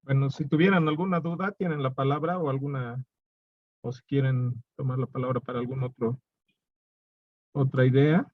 Bueno, si tuvieran alguna duda, tienen la palabra o alguna, o si quieren tomar la palabra para algún otra idea.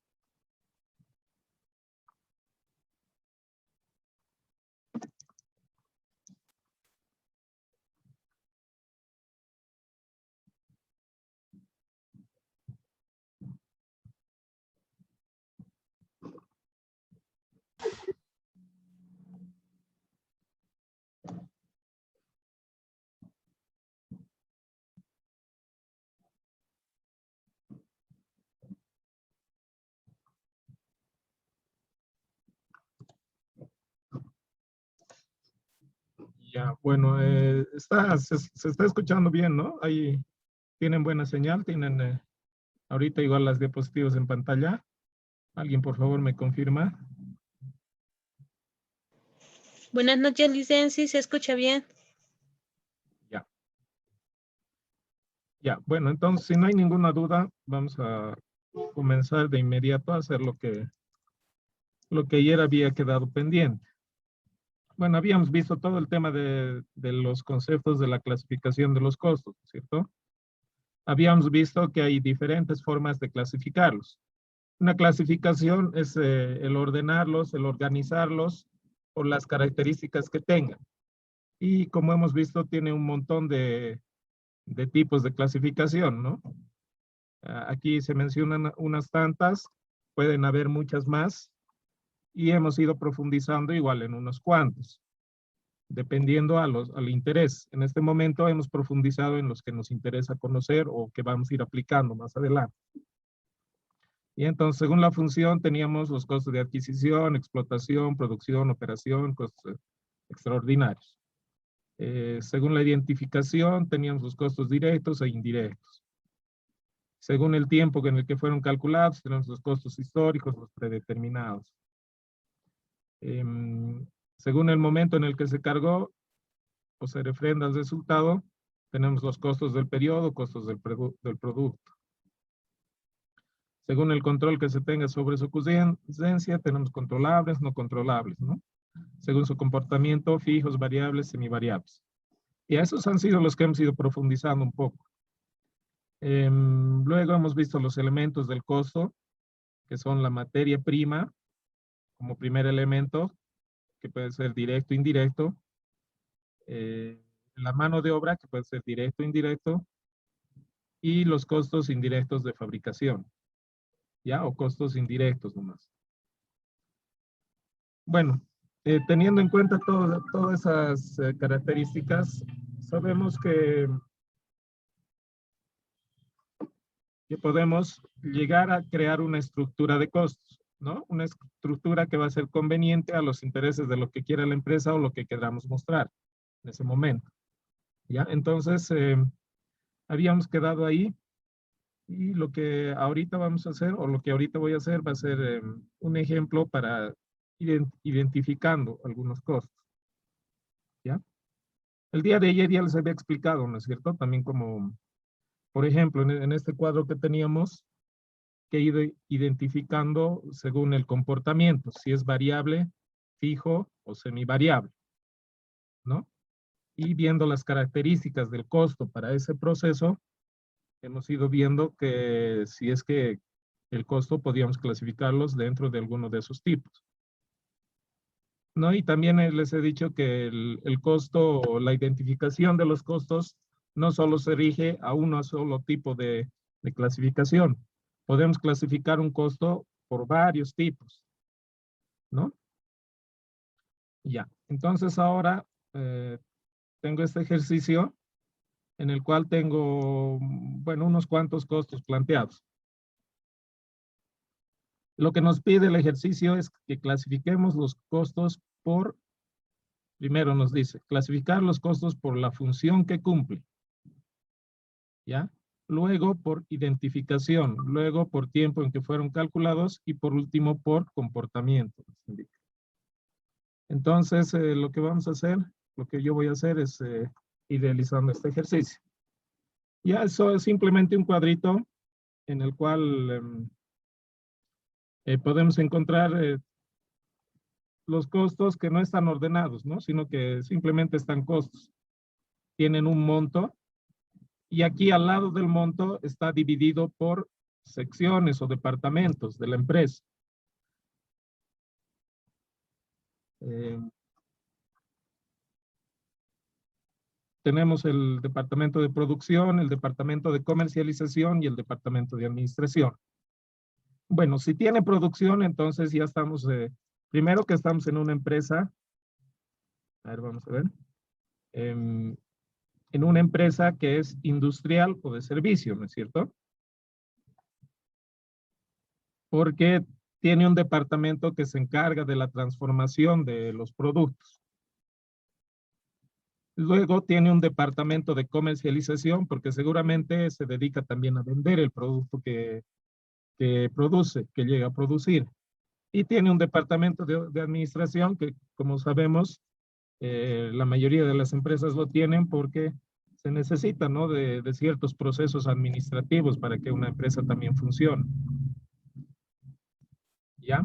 Ya, bueno, se está escuchando bien, ¿no? Ahí tienen buena señal, tienen ahorita igual las diapositivas en pantalla. ¿Alguien por favor me confirma? Buenas noches, licencia, ¿se escucha bien? Ya. Ya, bueno, entonces si no hay ninguna duda, vamos a comenzar de inmediato a hacer lo que ayer había quedado pendiente. Bueno, habíamos visto todo el tema de los conceptos de la clasificación de los costos, ¿cierto? Habíamos visto que hay diferentes formas de clasificarlos. Una clasificación es el ordenarlos, el organizarlos por las características que tengan. Y como hemos visto, tiene un montón de tipos de clasificación, ¿no? Aquí se mencionan unas tantas, pueden haber muchas más, y hemos ido profundizando igual en unos cuantos, dependiendo al interés. En este momento hemos profundizado en los que nos interesa conocer o que vamos a ir aplicando más adelante. Y entonces, según la función, teníamos los costos de adquisición, explotación, producción, operación, costos extraordinarios. Según la identificación, teníamos los costos directos e indirectos. Según el tiempo en el que fueron calculados, tenemos los costos históricos, los predeterminados. Según el momento en el que se cargó o se refrenda el resultado, tenemos los costos del periodo, costos del producto. Según el control que se tenga sobre su ocurrencia, tenemos controlables, no controlables, ¿no? Según su comportamiento, fijos, variables, semivariables. Y esos han sido los que hemos ido profundizando un poco. Luego hemos visto los elementos del costo, que son la materia prima, como primer elemento, que puede ser directo o indirecto. La mano de obra, que puede ser directo o indirecto. Y los costos indirectos de fabricación, ¿ya? O costos indirectos nomás. Bueno, teniendo en cuenta todas esas características, sabemos que podemos llegar a crear una estructura de costos, ¿no? Una estructura que va a ser conveniente a los intereses de lo que quiera la empresa o lo que queramos mostrar en ese momento, ¿ya? Entonces, habíamos quedado ahí y lo que ahorita vamos a hacer o lo que ahorita voy a hacer va a ser un ejemplo para ir identificando algunos costos, ¿ya? El día de ayer ya les había explicado, ¿no es cierto? También como, por ejemplo, en este cuadro que teníamos, que he ido identificando según el comportamiento, si es variable, fijo o semivariable, ¿no? Y viendo las características del costo para ese proceso, hemos ido viendo que si es que el costo podíamos clasificarlos dentro de alguno de esos tipos, ¿no? Y también les he dicho que el costo o la identificación de los costos no solo se rige a uno solo tipo de clasificación. Podemos clasificar un costo por varios tipos, ¿no? Ya, entonces ahora tengo este ejercicio en el cual tengo, bueno, unos cuantos costos planteados. Lo que nos pide el ejercicio es que clasifiquemos los costos por, primero nos dice, clasificar los costos por la función que cumple, ¿ya? Luego por identificación, luego por tiempo en que fueron calculados y por último por comportamiento. Entonces, lo que vamos a hacer, lo que yo voy a hacer es ir realizando este ejercicio. Ya eso es simplemente un cuadrito en el cual podemos encontrar los costos que no están ordenados, ¿no? Sino que simplemente están costos. Tienen un monto y aquí al lado del monto está dividido por secciones o departamentos de la empresa. Tenemos el departamento de producción, el departamento de comercialización y el departamento de administración. Bueno, si tiene producción, entonces ya estamos, primero que estamos en una empresa, a ver, vamos a ver, en una empresa que es industrial o de servicio, ¿no es cierto? Porque tiene un departamento que se encarga de la transformación de los productos. Luego tiene un departamento de comercialización porque seguramente se dedica también a vender el producto que produce, que llega a producir. Y tiene un departamento de administración que, como sabemos, la mayoría de las empresas lo tienen porque se necesita, ¿no? de ciertos procesos administrativos para que una empresa también funcione. ¿Ya?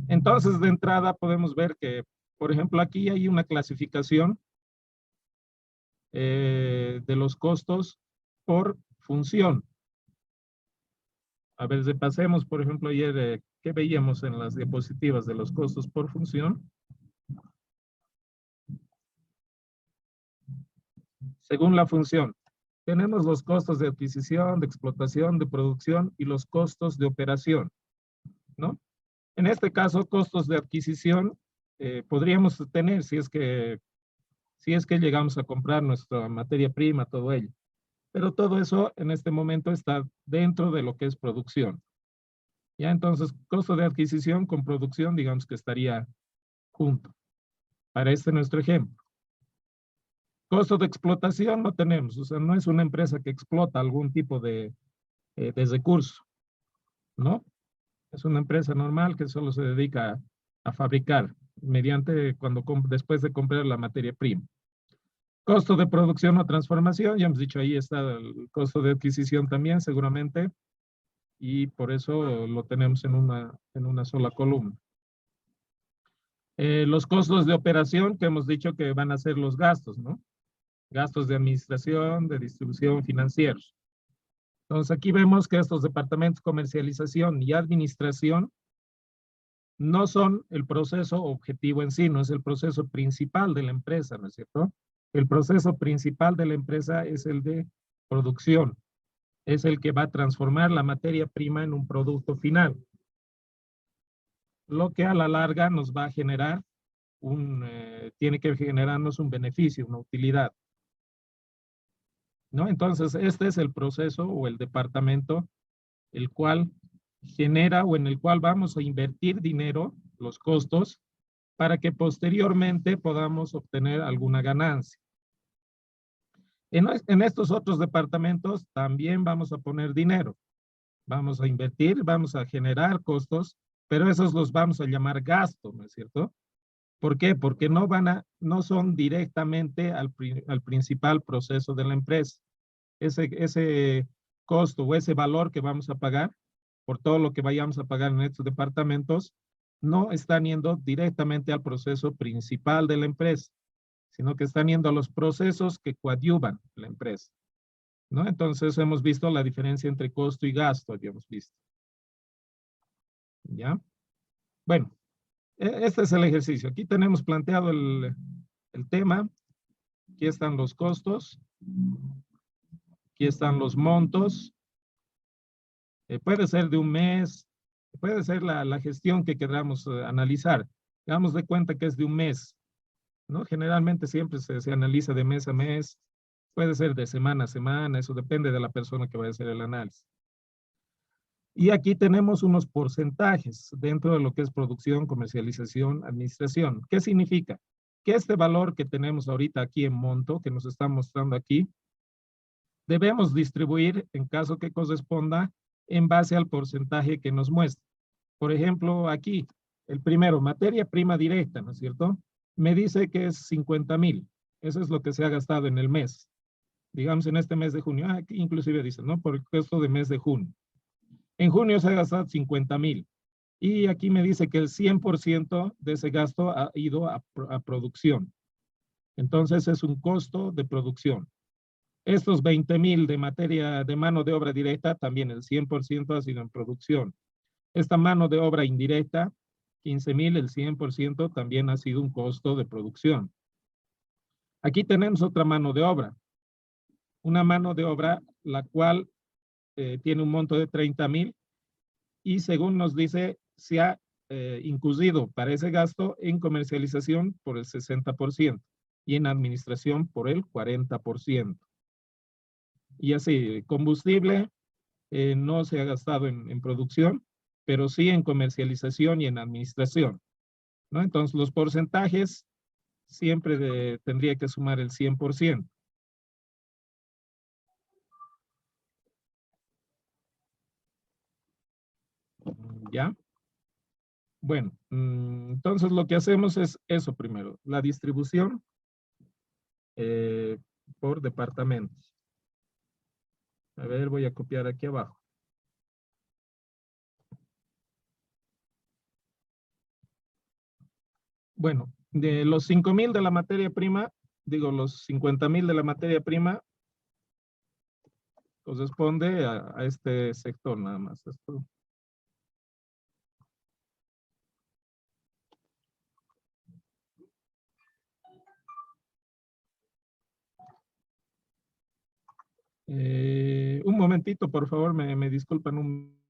Entonces, de entrada podemos ver que, por ejemplo, aquí hay una clasificación de los costos por función. A ver, pasemos, por ejemplo, ayer, ¿qué veíamos en las diapositivas de los costos por función? Según la función, tenemos los costos de adquisición, de explotación, de producción y los costos de operación, ¿no? En este caso, costos de adquisición podríamos tener si es que llegamos a comprar nuestra materia prima, todo ello. Pero todo eso en este momento está dentro de lo que es producción. Ya entonces, costo de adquisición con producción, digamos que estaría junto. Para nuestro ejemplo. Costo de explotación no tenemos, o sea, no es una empresa que explota algún tipo de recurso, ¿no? Es una empresa normal que solo se dedica a fabricar mediante después de comprar la materia prima. Costo de producción o transformación, ya hemos dicho, ahí está el costo de adquisición también seguramente, y por eso lo tenemos en una sola columna. Los costos de operación que hemos dicho que van a ser los gastos, ¿no? Gastos de administración, de distribución, financieros. Entonces aquí vemos que estos departamentos comercialización y administración no son el proceso objetivo en sí, no es el proceso principal de la empresa, ¿no es cierto? El proceso principal de la empresa es el de producción, es el que va a transformar la materia prima en un producto final, lo que a la larga nos va a generar tiene que generarnos un beneficio, una utilidad, ¿no? Entonces, este es el proceso o el departamento el cual genera o en el cual vamos a invertir dinero, los costos, para que posteriormente podamos obtener alguna ganancia. En estos otros departamentos también vamos a poner dinero. Vamos a invertir, vamos a generar costos, pero esos los vamos a llamar gasto, ¿no es cierto? ¿Por qué? Porque no son directamente al principal proceso de la empresa. Ese costo o ese valor que vamos a pagar por todo lo que vayamos a pagar en estos departamentos no están yendo directamente al proceso principal de la empresa, sino que están yendo a los procesos que coadyuvan la empresa, ¿no? Entonces hemos visto la diferencia entre costo y gasto, habíamos visto. ¿Ya? Bueno, este es el ejercicio. Aquí tenemos planteado el tema. Aquí están los costos. Aquí están los montos. Puede ser de un mes. Puede ser la gestión que queramos analizar. Hagamos de cuenta que es de un mes, ¿no? Generalmente siempre se analiza de mes a mes. Puede ser de semana a semana. Eso depende de la persona que vaya a hacer el análisis. Y aquí tenemos unos porcentajes dentro de lo que es producción, comercialización, administración. ¿Qué significa? Que este valor que tenemos ahorita aquí en monto, que nos está mostrando aquí, debemos distribuir en caso que corresponda en base al porcentaje que nos muestra. Por ejemplo, aquí, el primero, materia prima directa, ¿no es cierto? Me dice que es 50,000. Eso es lo que se ha gastado en el mes. Digamos en este mes de junio. Aquí inclusive dice, ¿no? Por el costo de mes de junio. En junio se ha gastado 50,000. Y aquí me dice que el 100% de ese gasto ha ido a producción. Entonces es un costo de producción. Estos 20,000 de materia de mano de obra directa, también el 100% ha sido en producción. Esta mano de obra indirecta, 15,000, el 100% también ha sido un costo de producción. Aquí tenemos otra mano de obra. Una mano de obra la cual tiene un monto de 30,000 y según nos dice, se ha incluido para ese gasto en comercialización por el 60% y en administración por el 40%. Y así, combustible no se ha gastado en producción, pero sí en comercialización y en administración, ¿no? Entonces, los porcentajes siempre tendría que sumar el 100%. ¿Ya? Bueno, entonces lo que hacemos es eso primero, la distribución por departamentos. A ver, voy a copiar aquí abajo. Bueno, de los 5,000 de la materia prima, digo, los 50,000 de la materia prima corresponde a este sector nada más. Esto. Un momentito, por favor, me disculpan un...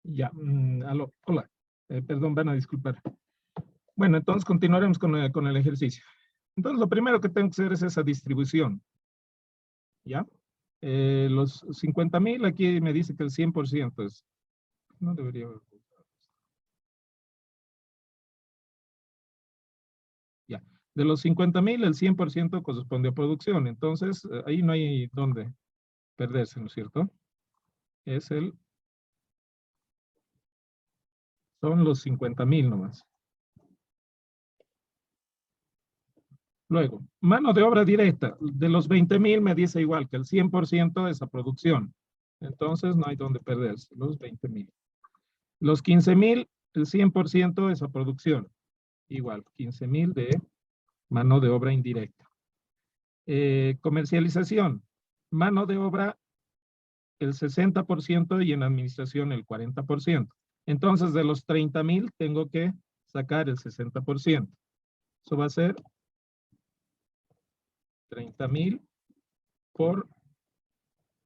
Ya, aló, hola. Perdón, van a disculpar. Bueno, entonces continuaremos con el ejercicio. Entonces, lo primero que tengo que hacer es esa distribución. ¿Ya? Los 50,000, aquí me dice que el 100% es... No debería haber... Ya. De los 50,000, el 100% corresponde a producción. Entonces, ahí no hay dónde perderse, ¿no es cierto? Es el... Son los 50,000 nomás. Luego, mano de obra directa. De los 20,000 me dice igual que el 100% es a producción. Entonces, no hay dónde perderse, los 20,000. Los 15,000, el 100% es a producción. Igual, 15,000 de mano de obra indirecta. Comercialización. Mano de obra el 60% y en administración el 40%. Entonces, de los 30,000 tengo que sacar el 60%. Eso va a ser 30,000 por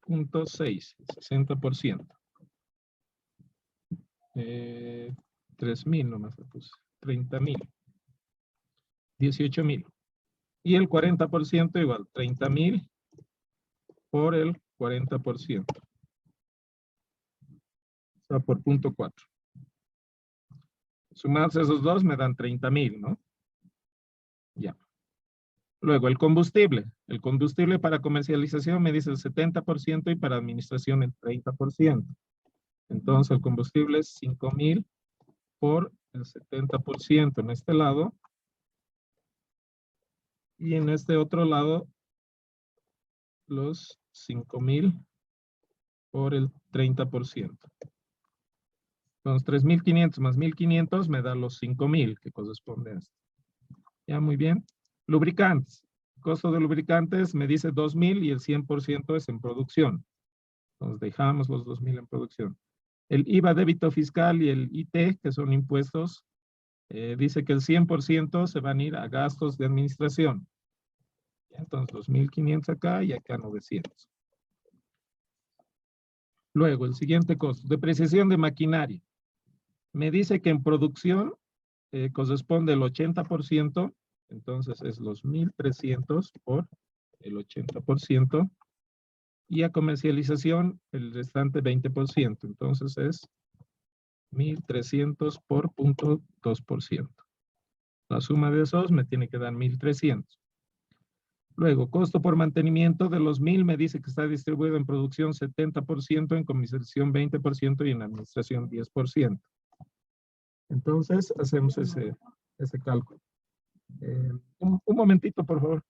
0.6, 60%. 3,000 nomás le puse. 30,000. 18,000. Y el 40% igual, 30,000 por el 40%. O sea, por punto 4. Sumarse esos dos me dan 30,000, ¿no? Ya. Luego, el combustible. El combustible para comercialización me dice el 70% y para administración el 30%. Entonces, el combustible es 5,000 por el 70% en este lado. Y en este otro lado, los 5,000 por el 30%. Entonces, 3,500 más 1,500 me da los 5,000 que corresponde a esto. Ya, muy bien. Lubricantes. Costo de lubricantes me dice 2,000 y el 100% es en producción. Entonces, dejamos los 2,000 en producción. El IVA, débito fiscal y el IT, que son impuestos, dice que el 100% se van a ir a gastos de administración. Entonces, 2,500 acá y acá 900. Luego, el siguiente costo, depreciación de maquinaria. Me dice que en producción corresponde el 80%, entonces es los 1,300 por el 80%, y a comercialización el restante 20%, entonces es 1,300 por 0,2%. La suma de esos me tiene que dar 1,300. Luego, costo por mantenimiento de los 1,000 me dice que está distribuido en producción 70%, en comercialización 20% y en administración 10%. Entonces, hacemos ese cálculo. Un momentito, por favor.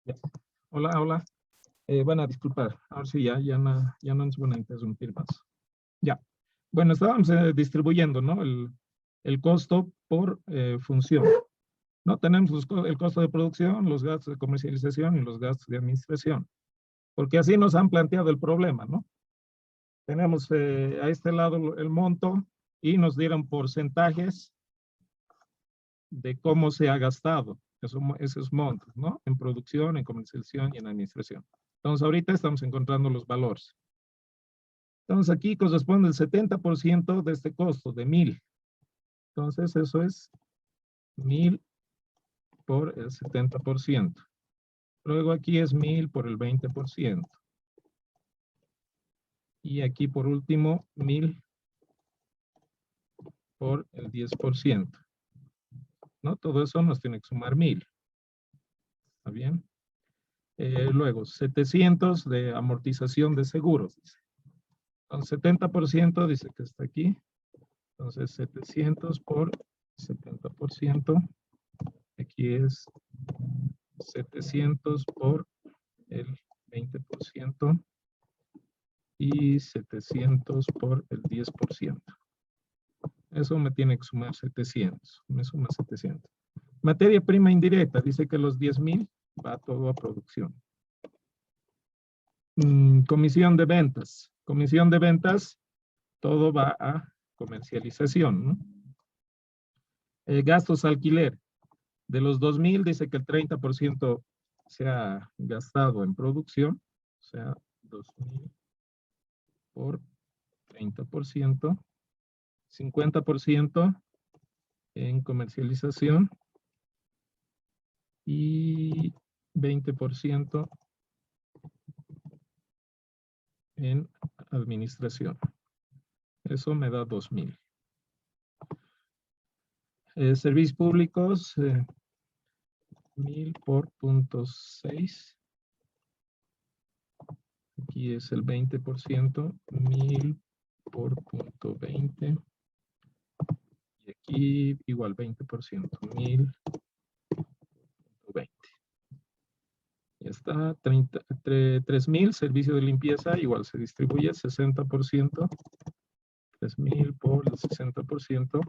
Ya. Hola, hola. Van a disculpar. Ahora sí, ya no nos van a interrumpir más. Ya. Bueno, estábamos distribuyendo, ¿no? El costo por función. ¿No? Tenemos el costo de producción, los gastos de comercialización y los gastos de administración. Porque así nos han planteado el problema, ¿no? Tenemos a este lado el monto y nos dieron porcentajes de cómo se ha gastado esos montos, ¿no? En producción, en comercialización y en administración. Entonces, ahorita estamos encontrando los valores. Entonces, aquí corresponde el 70% de este costo, de 1000. Entonces, eso es 1000 por el 70%. Luego aquí es 1000 por el 20%. Y aquí, por último, 1000 por el 10%. ¿No? Todo eso nos tiene que sumar 1000. ¿Está bien? Luego, 700 de amortización de seguros, dice. Entonces, 70% dice que está aquí. Entonces, 700 por 70%. Aquí es 700 por el 20% y 700 por el 10%. Eso me tiene que sumar 700. Me suma 700. Materia prima indirecta. Dice que los 10,000 va todo a producción. Comisión de ventas. Comisión de ventas, todo va a comercialización, ¿no? Gastos alquiler. De los 2,000 dice que el 30% se ha gastado en producción. O sea, 2,000 por 30%. 50% en comercialización. Y 20% en administración. Eso me da 2,000. Servicios públicos, 1000 por 0.6. Aquí es el 20%, 1000 por 0.20. Y aquí igual 20%, 1000 por 20. Ya está, 3,000, servicio de limpieza, igual se distribuye 60%. 3,000 por el 60%.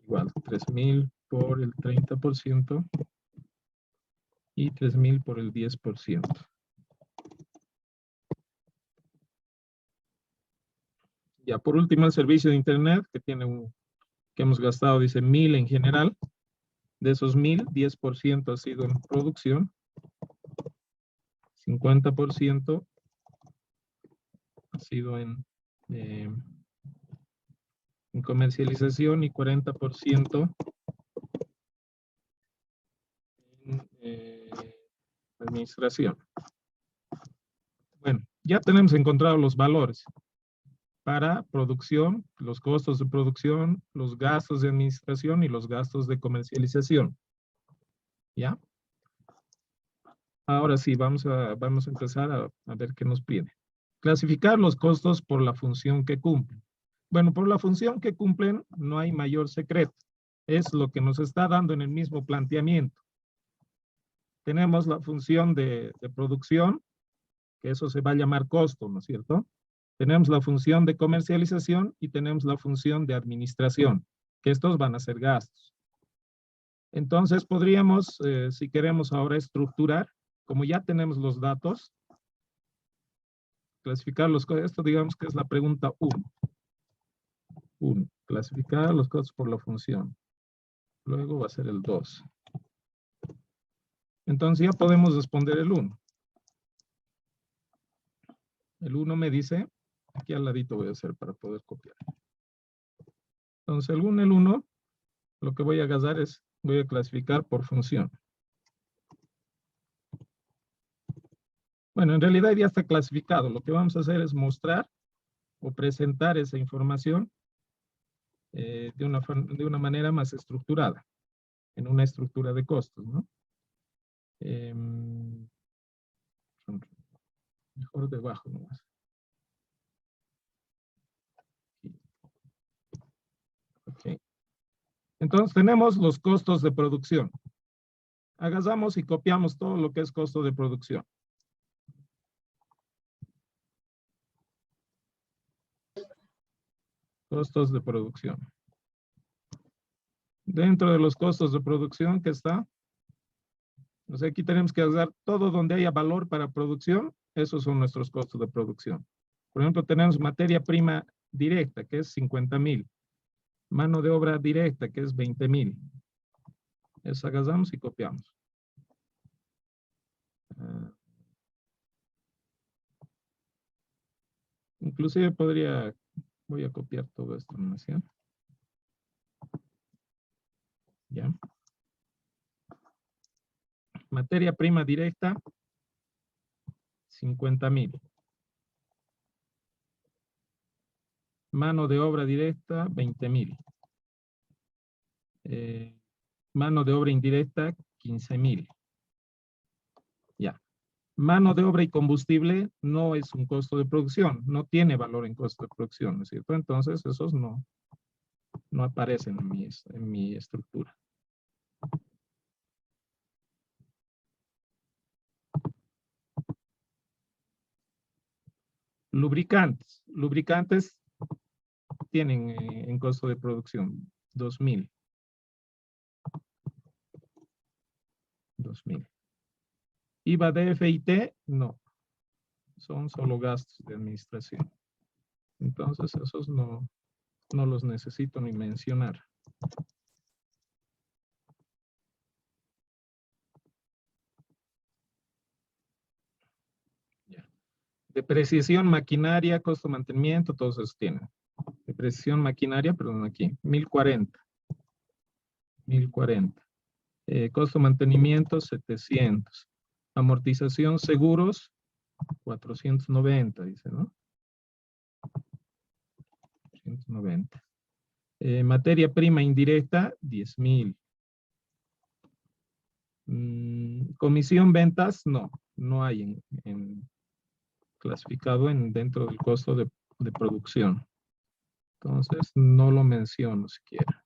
Igual, 3,000 por el 30% y 3,000 por el 10%. Ya por último, el servicio de internet que que hemos gastado, dice 1000 en general. De esos 1000, 10% ha sido en producción, 50% ha sido en comercialización y 40% en administración. Bueno, ya tenemos encontrado los valores para producción, los costos de producción, los gastos de administración y los gastos de comercialización. ¿Ya? Ahora sí, vamos a empezar a ver qué nos pide. Clasificar los costos por la función que cumplen. Bueno, por la función que cumplen no hay mayor secreto. Es lo que nos está dando en el mismo planteamiento. Tenemos la función de producción, que eso se va a llamar costo, ¿no es cierto? Tenemos la función de comercialización y tenemos la función de administración, que estos van a ser gastos. Entonces podríamos, si queremos ahora estructurar, como ya tenemos los datos, clasificar los costos, esto digamos que es la pregunta 1. Clasificar los costos por la función. Luego va a ser el 2. Entonces ya podemos responder el 1. El 1 me dice, aquí al ladito voy a hacer para poder copiar. Entonces el 1, lo que voy a hacer es, voy a clasificar por función. Bueno, en realidad ya está clasificado. Lo que vamos a hacer es mostrar o presentar esa información de una manera más estructurada, en una estructura de costos, ¿no? Mejor debajo nomás. Ok. Entonces tenemos los costos de producción. Agarramos y copiamos todo lo que es costo de producción. Costos de producción. Dentro de los costos de producción, ¿qué está? O sea, aquí tenemos que hacer todo donde haya valor para producción. Esos son nuestros costos de producción. Por ejemplo, tenemos materia prima directa, que es 50,000. Mano de obra directa, que es 20,000. Eso agarramos y copiamos. Inclusive voy a copiar todo esto, ¿no es cierto? Ya. Materia prima directa, 50,000. Mano de obra directa, 20,000. Mano de obra indirecta, 15,000. Ya. Mano de obra y combustible no es un costo de producción, no tiene valor en costo de producción, ¿no es cierto? Entonces, esos no aparecen en mi estructura. Lubricantes. Lubricantes tienen en costo de producción 2,000. 2,000. IVA, DF&T, no. Son solo gastos de administración. Entonces, esos no los necesito ni mencionar. Ya. Depreciación maquinaria, costo de mantenimiento, todos esos tienen. Depreciación maquinaria, perdón, aquí, 1,040. 1,040. Costo de mantenimiento, 700. Amortización, seguros, 490, dice, ¿no? 490. Materia prima indirecta, 10,000. Comisión ventas, no hay clasificado dentro del costo de producción. Entonces, no lo menciono siquiera.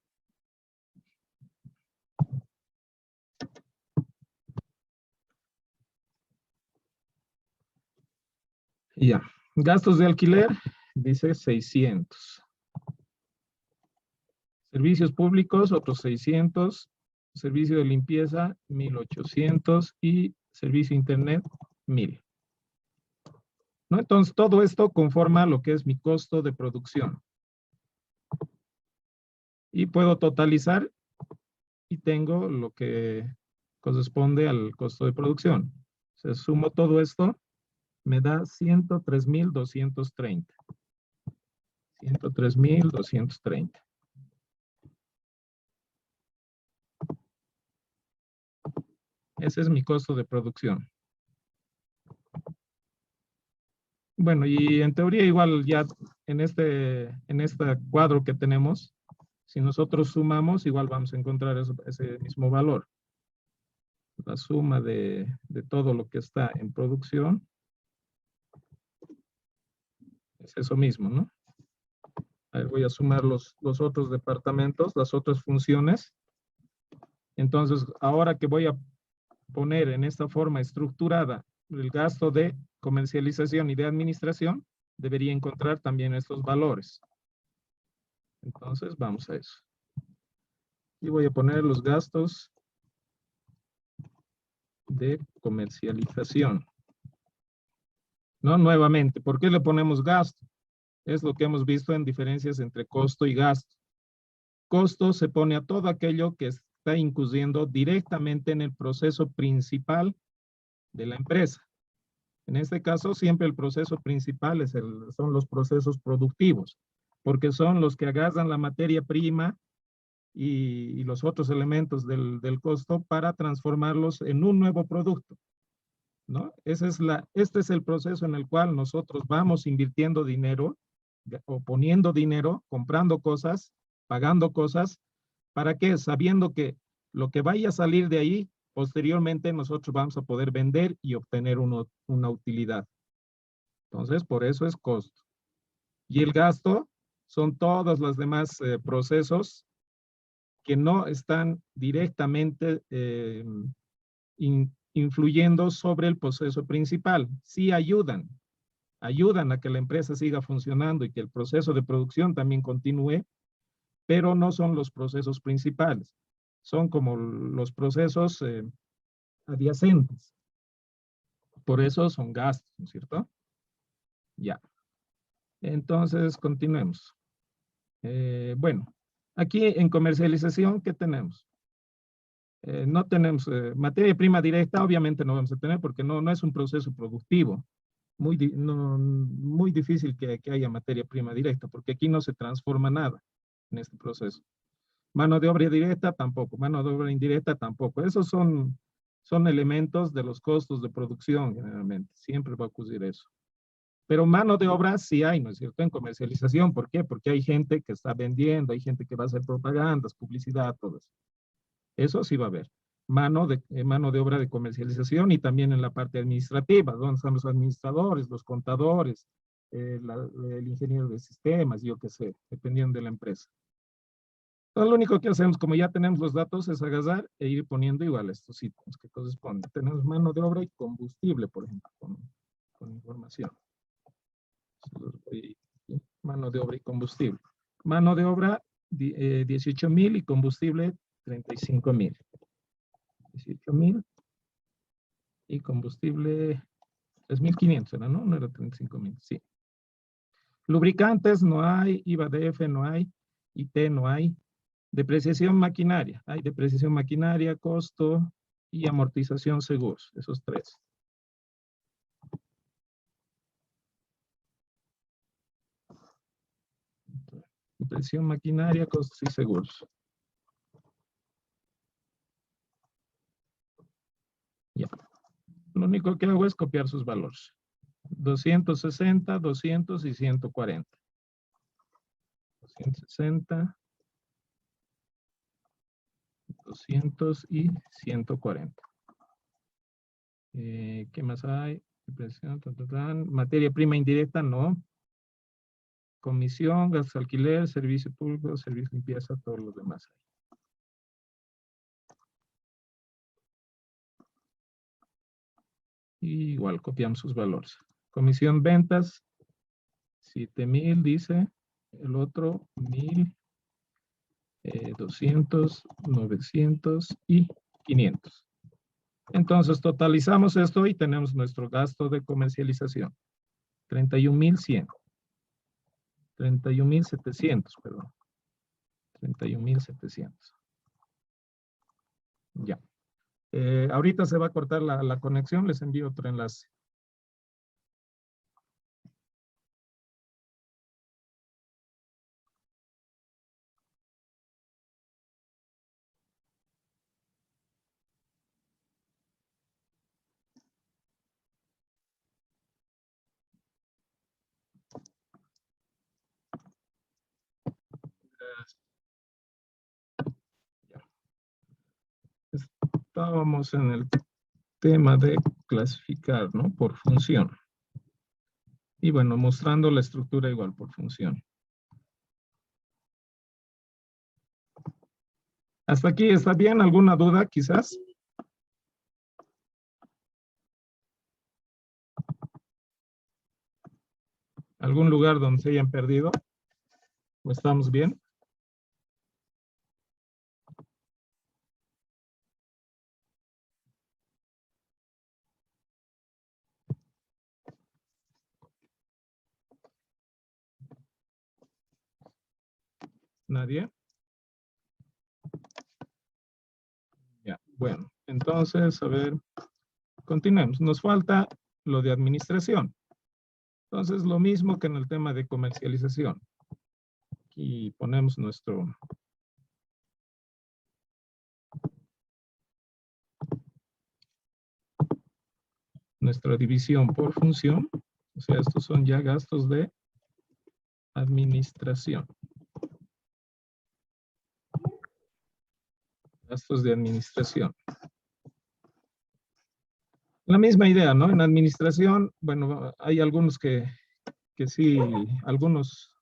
Ya. Gastos de alquiler, dice 600. Servicios públicos, otros 600. Servicio de limpieza, 1,800. Y servicio de internet, 1,000. ¿No? Entonces, todo esto conforma lo que es mi costo de producción. Y puedo totalizar y tengo lo que corresponde al costo de producción. Se sumo todo esto, me da 103,230. 103,230. Ese es mi costo de producción. Bueno, y en teoría igual ya en este cuadro que tenemos, si nosotros sumamos, igual vamos a encontrar ese mismo valor. La suma de todo lo que está en producción es eso mismo, ¿no? A ver, voy a sumar los otros departamentos, las otras funciones. Entonces, ahora que voy a poner en esta forma estructurada el gasto de comercialización y de administración, debería encontrar también estos valores. Entonces, vamos a eso. Y voy a poner los gastos de comercialización. ¿No? Nuevamente, ¿por qué le ponemos gasto? Es lo que hemos visto en diferencias entre costo y gasto. Costo se pone a todo aquello que está incurriendo directamente en el proceso principal de la empresa. En este caso, siempre el proceso principal son los procesos productivos, porque son los que agarran la materia prima y los otros elementos del costo para transformarlos en un nuevo producto, ¿no? Este es el proceso en el cual nosotros vamos invirtiendo dinero o poniendo dinero, comprando cosas, pagando cosas. ¿Para qué? Sabiendo que lo que vaya a salir de ahí, posteriormente nosotros vamos a poder vender y obtener una utilidad. Entonces, por eso es costo. Y el gasto son todos los demás procesos que no están directamente influyendo sobre el proceso principal. Sí ayudan a que la empresa siga funcionando y que el proceso de producción también continúe, pero no son los procesos principales. Son como los procesos adyacentes. Por eso son gastos, ¿no es cierto? Ya. Entonces, continuemos. Bueno, aquí en comercialización, ¿qué tenemos? No tenemos materia prima directa, obviamente no vamos a tener porque no es un proceso productivo. Muy difícil que haya materia prima directa porque aquí no se transforma nada en este proceso. Mano de obra directa tampoco, mano de obra indirecta tampoco. Esos son elementos de los costos de producción generalmente. Siempre va a ocurrir eso. Pero mano de obra sí hay, ¿no es cierto? En comercialización. ¿Por qué? Porque hay gente que está vendiendo, hay gente que va a hacer propagandas, publicidad, todo eso. Eso sí va a haber. Mano de obra de comercialización y también en la parte administrativa, donde están los administradores, los contadores, el ingeniero de sistemas, yo qué sé, dependiendo de la empresa. Entonces, lo único que hacemos, como ya tenemos los datos, es agarrar e ir poniendo igual estos ítems que corresponden. Tenemos mano de obra y combustible, por ejemplo, con información. Mano de obra y combustible. Mano de obra 18,000 y combustible 35,000. 18,000 y combustible 3,500 era, ¿no? No era 35,000, sí. Lubricantes no hay, IVA-DF no hay, IT no hay. Depreciación maquinaria, hay depreciación maquinaria, costo y amortización seguros, esos tres. Depreciación maquinaria, costos y seguros. Ya. Lo único que hago es copiar sus valores. 260, 200 y 140. 260, 200 y 140. ¿Qué más hay? Materia prima indirecta, no. Comisión, gastos de alquiler, servicio público, servicio de limpieza, todos los demás. Y igual copiamos sus valores. Comisión ventas, 7,000 dice. El otro, 1,000, 200, 900 y 500. Entonces totalizamos esto y tenemos nuestro gasto de comercialización. 31,100. 31,700, perdón. 31,700. Ya. Ahorita se va a cortar la conexión, les envío otro enlace. Estábamos en el tema de clasificar, ¿no? Por función. Y bueno, mostrando la estructura igual por función. ¿Hasta aquí está bien? ¿Alguna duda quizás? ¿Algún lugar donde se hayan perdido? ¿O estamos bien? ¿Nadie? Ya, bueno, entonces, a ver, continuemos. Nos falta lo de administración. Entonces, lo mismo que en el tema de comercialización. Aquí ponemos nuestra división por función. O sea, estos son ya gastos de administración. Gastos de administración. La misma idea, ¿no? En administración, bueno, hay algunos que sí, algunos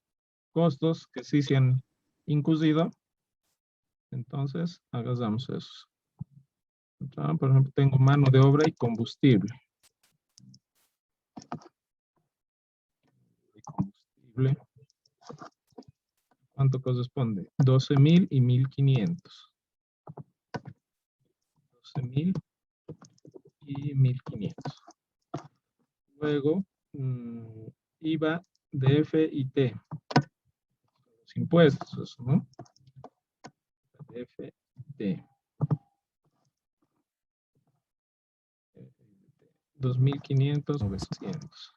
costos que sí se han incluido. Entonces, hagamos eso. Por ejemplo, tengo mano de obra y combustible. Combustible. ¿Cuánto corresponde? 12.000 y 1.500. 12.000 y 1.500. Luego, IVA, DF y T. Los impuestos, eso, ¿no? DF y T. 2.500, 900.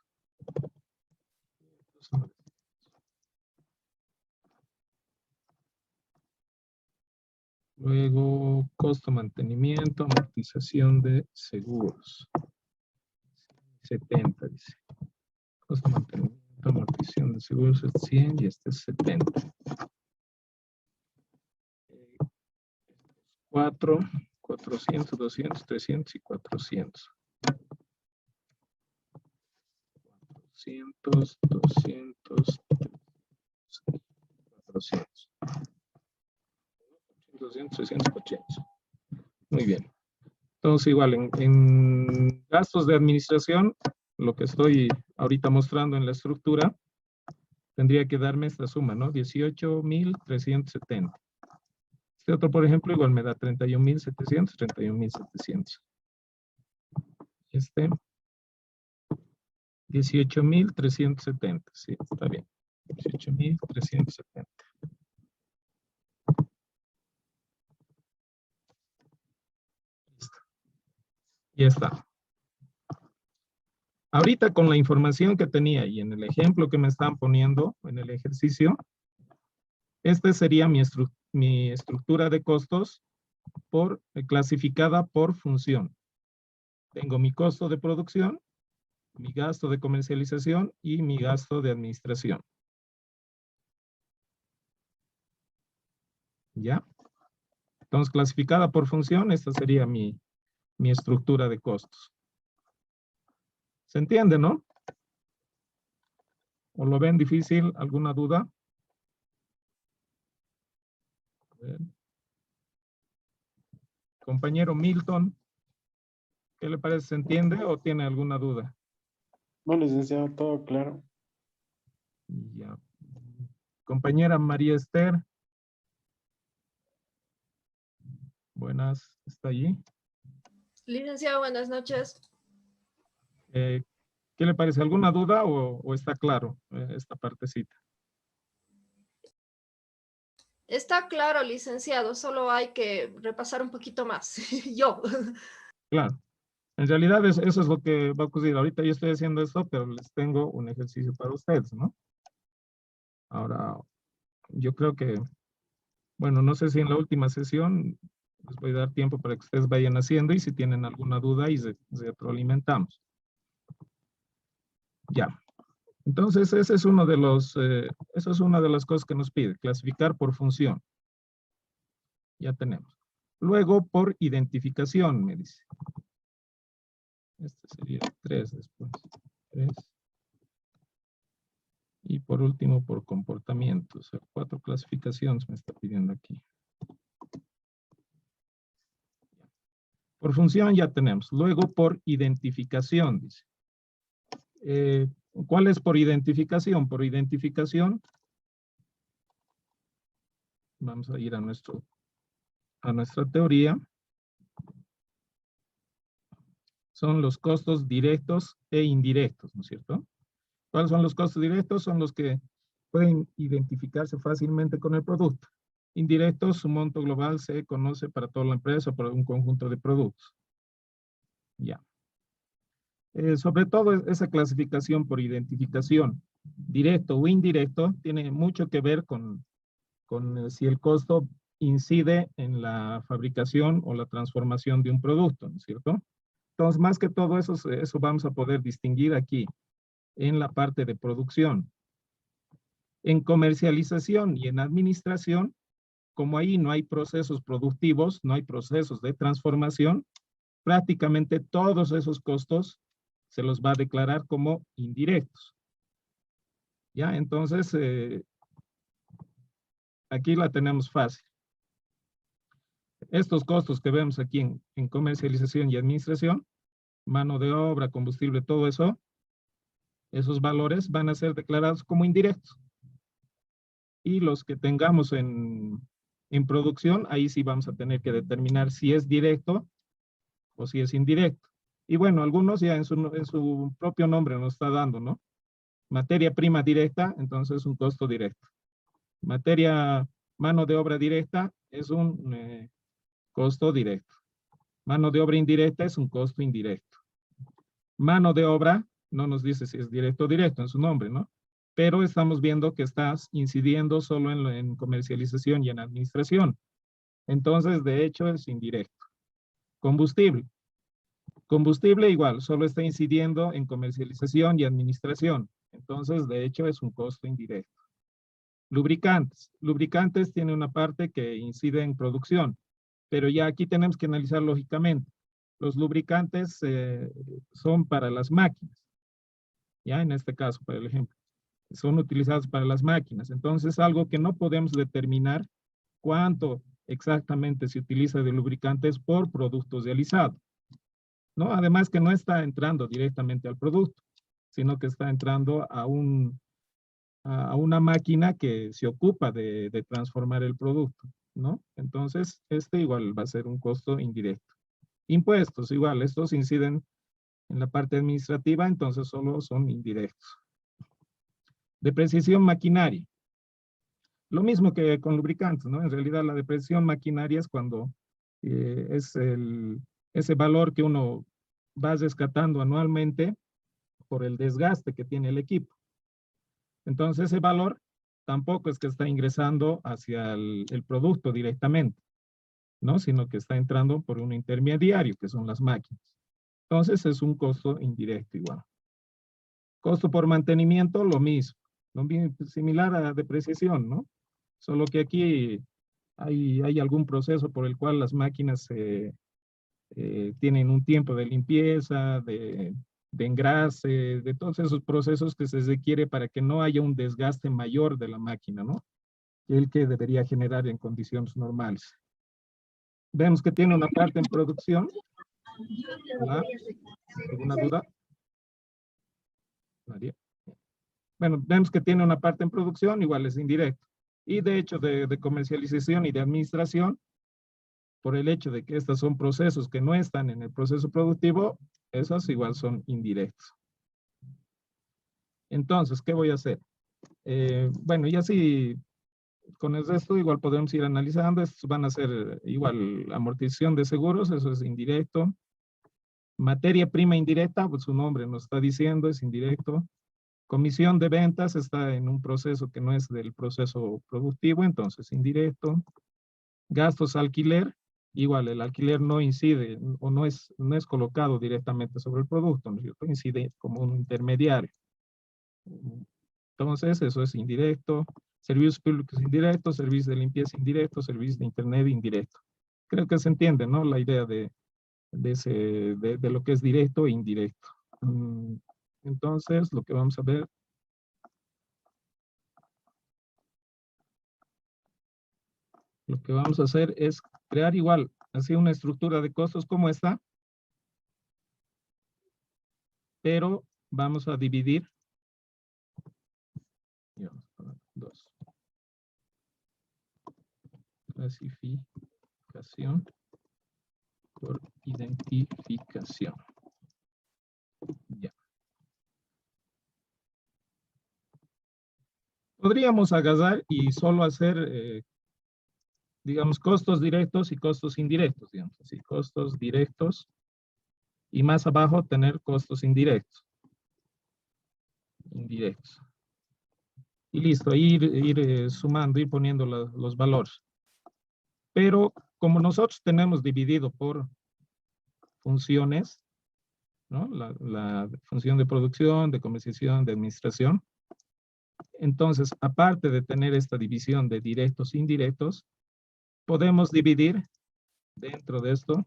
Luego, costo, mantenimiento, amortización de seguros. 70, dice. Costo, mantenimiento, amortización de seguros es 100 y este es 70. 4, 400, 200, 300 y 400. 400, 200, 400. 200, 300, 800. Muy bien. Entonces, igual, en gastos de administración, lo que estoy ahorita mostrando en la estructura, tendría que darme esta suma, ¿no? 18.370. Este otro, por ejemplo, igual me da 31.700, 31.700. Este, 18.370. Sí, está bien. 18.370. Listo. Ya está. Ahorita con la información que tenía y en el ejemplo que me están poniendo en el ejercicio, esta sería mi estructura de costos clasificada por función. Tengo mi costo de producción, mi gasto de comercialización y mi gasto de administración. ¿Ya? Entonces, clasificada por función, esta sería mi estructura de costos. ¿Se entiende, no? ¿O lo ven difícil? ¿Alguna duda? A ver. Compañero Milton, ¿qué le parece? ¿Se entiende o tiene alguna duda? No, licenciado, todo claro. Ya. Compañera María Esther. Buenas, ¿está allí? Licenciado, buenas noches. ¿Qué le parece? ¿Alguna duda o está claro esta partecita? Está claro, licenciado, solo hay que repasar un poquito más. Yo. Claro. En realidad eso es lo que va a ocurrir. Ahorita yo estoy haciendo esto, pero les tengo un ejercicio para ustedes, ¿no? Ahora, yo creo que, bueno, no sé si en la última sesión les voy a dar tiempo para que ustedes vayan haciendo y si tienen alguna duda y retroalimentamos. Ya. Entonces, ese es uno de los, eso es una de las cosas que nos pide, clasificar por función. Ya tenemos. Luego, por identificación, me dice. Este sería 3 después. 3. Y por último, por comportamiento. O sea, 4 clasificaciones me está pidiendo aquí. Por función ya tenemos. Luego, por identificación, dice. ¿Cuál es por identificación? Por identificación, vamos a ir a nuestra teoría. Son los costos directos e indirectos, ¿no es cierto? ¿Cuáles son los costos directos? Son los que pueden identificarse fácilmente con el producto. Indirectos, su monto global se conoce para toda la empresa o para un conjunto de productos. Ya. Sobre todo esa clasificación por identificación, directo o indirecto, tiene mucho que ver con si el costo incide en la fabricación o la transformación de un producto, ¿no es cierto? Entonces, más que todo eso vamos a poder distinguir aquí en la parte de producción. En comercialización y en administración, como ahí no hay procesos productivos, no hay procesos de transformación, prácticamente todos esos costos se los va a declarar como indirectos. ¿Ya? Entonces, aquí la tenemos fácil. estos costos que vemos aquí en comercialización y administración, mano de obra, combustible, todo eso, esos valores van a ser declarados como indirectos. Y los que tengamos en producción, ahí sí vamos a tener que determinar si es directo o si es indirecto. Y bueno, algunos ya en su propio nombre nos está dando, ¿no? Materia prima directa, entonces un costo directo. Mano de obra directa es un costo directo. Mano de obra indirecta es un costo indirecto. Mano de obra no nos dice si es directo o directo en su nombre, ¿no? Pero estamos viendo que estás incidiendo solo en comercialización y en administración. Entonces, de hecho, es indirecto. Combustible. Combustible igual, solo está incidiendo en comercialización y administración. Entonces, de hecho, es un costo indirecto. Lubricantes. Lubricantes tiene una parte que incide en producción, pero ya aquí tenemos que analizar lógicamente. Los lubricantes son para las máquinas. Ya en este caso, por ejemplo, son utilizados para las máquinas. Entonces, algo que no podemos determinar cuánto exactamente se utiliza de lubricantes por productos realizados, ¿no? Además que no está entrando directamente al producto, sino que está entrando a una máquina que se ocupa de transformar el producto, ¿no? Entonces, este igual va a ser un costo indirecto. Impuestos, igual, estos inciden en la parte administrativa, entonces solo son indirectos. Depreciación maquinaria. Lo mismo que con lubricantes, ¿no? En realidad la depreciación maquinaria es cuando es ese valor que uno va rescatando anualmente por el desgaste que tiene el equipo. Entonces ese valor tampoco es que está ingresando hacia el producto directamente, ¿no? Sino que está entrando por un intermediario, que son las máquinas. Entonces es un costo indirecto igual. Costo por mantenimiento, lo mismo. Similar a depreciación, ¿no? Solo que aquí hay algún proceso por el cual las máquinas tienen un tiempo de limpieza, de engrase, de todos esos procesos que se requiere para que no haya un desgaste mayor de la máquina, ¿no? El que debería generar en condiciones normales. Vemos que tiene una parte en producción. ¿Hola? ¿Alguna duda? Nadie. Bueno, vemos que tiene una parte en producción, igual es indirecto. Y de hecho de comercialización y de administración, por el hecho de que estos son procesos que no están en el proceso productivo, esos igual son indirectos. Entonces, ¿qué voy a hacer? Bueno, y así con el resto igual podemos ir analizando. Estos van a ser igual amortización de seguros, eso es indirecto. Materia prima indirecta, pues su nombre nos está diciendo, es indirecto. Comisión de ventas está en un proceso que no es del proceso productivo, entonces indirecto. Gastos alquiler, igual el alquiler no incide o no es colocado directamente sobre el producto, ¿no es cierto? Incide como un intermediario. Entonces eso es indirecto. Servicios públicos indirectos, servicios de limpieza indirectos, servicios de internet indirecto. Creo que se entiende, ¿no? La idea de lo que es directo e indirecto. Entonces, lo que vamos a ver. Lo que vamos a hacer es crear igual, así una estructura de costos como esta, pero vamos a dividir. Dos. Clasificación por identificación. Ya. Podríamos agarrar y solo hacer, digamos, costos directos y costos indirectos, digamos así, costos directos y más abajo tener costos indirectos. Y listo, ir sumando, ir poniendo los valores. Pero como nosotros tenemos dividido por funciones, ¿no? La función de producción, de comercialización, de administración. Entonces, aparte de tener esta división de directos e indirectos, podemos dividir dentro de esto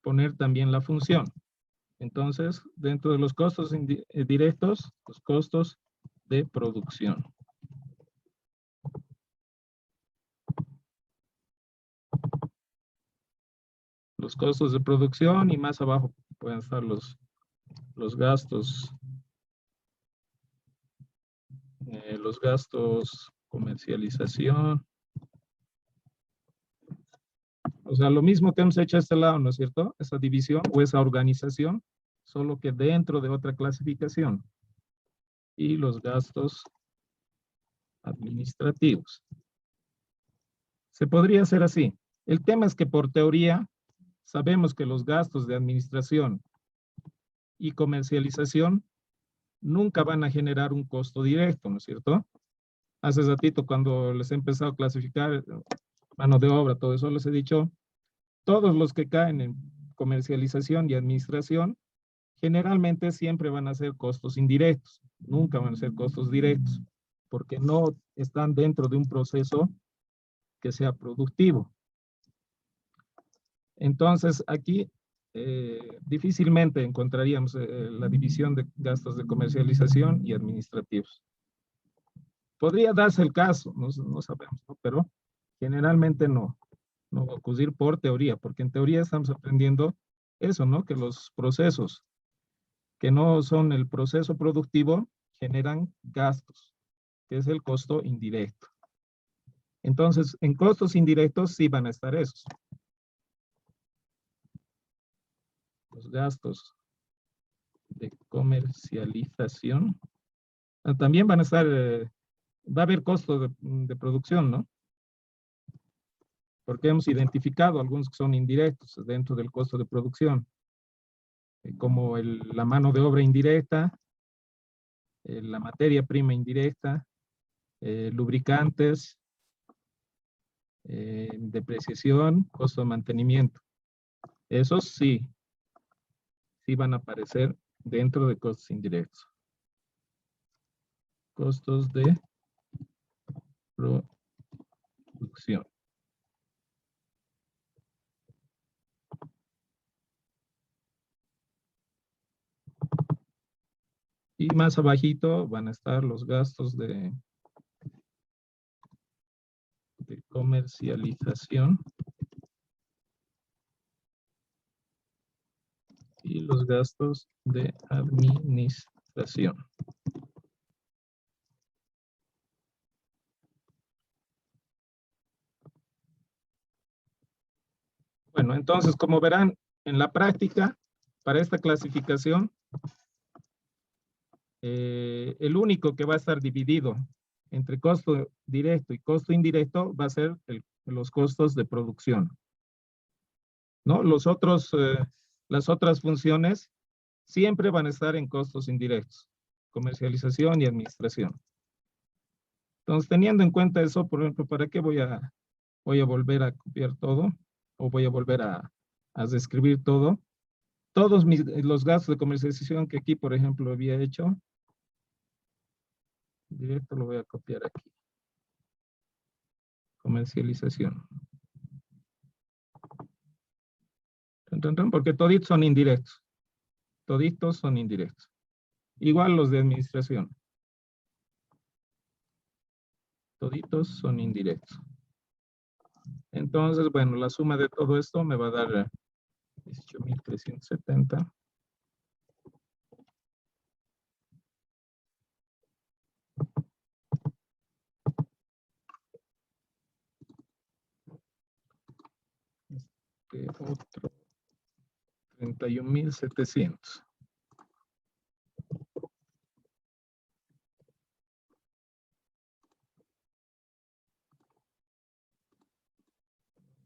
poner también la función. Entonces, dentro de los costos directos, los costos de producción. Los costos de producción y más abajo pueden estar los gastos comercialización. O sea, lo mismo que hemos hecho a este lado, ¿no es cierto? Esa división o esa organización, solo que dentro de otra clasificación. Y los gastos administrativos. Se podría hacer así. El tema es que por teoría sabemos que los gastos de administración y comercialización nunca van a generar un costo directo, ¿no es cierto? Hace ratito cuando les he empezado a clasificar mano de obra, todo eso les he dicho, todos los que caen en comercialización y administración generalmente siempre van a ser costos indirectos, nunca van a ser costos directos, porque no están dentro de un proceso que sea productivo. Entonces, aquí difícilmente encontraríamos la división de gastos de comercialización y administrativos. Podría darse el caso, no sabemos, ¿no? Pero generalmente no va a ocurrir por teoría, porque en teoría estamos aprendiendo eso, ¿no? Que los procesos que no son el proceso productivo generan gastos, que es el costo indirecto. Entonces, en costos indirectos sí van a estar esos. Los gastos de comercialización. También van a estar, va a haber costos de producción, ¿no? Porque hemos identificado algunos que son indirectos dentro del costo de producción, como la mano de obra indirecta, la materia prima indirecta, lubricantes, depreciación, costo de mantenimiento. Esos sí van a aparecer dentro de costos indirectos. Costos de producción. Y más abajito van a estar los gastos de comercialización y los gastos de administración. Bueno, entonces, como verán, en la práctica, para esta clasificación, el único que va a estar dividido entre costo directo y costo indirecto va a ser los costos de producción, ¿no? Los otros, las otras funciones siempre van a estar en costos indirectos, comercialización y administración. Entonces, teniendo en cuenta eso, por ejemplo, ¿para qué voy a volver a copiar todo? O voy a volver a describir todo. Todos los gastos de comercialización que aquí, por ejemplo, había hecho, directo lo voy a copiar aquí. Comercialización. Porque toditos son indirectos. Toditos son indirectos. Igual los de administración. Toditos son indirectos. Entonces, bueno, la suma de todo esto me va a dar 18.370. Otro 31.700.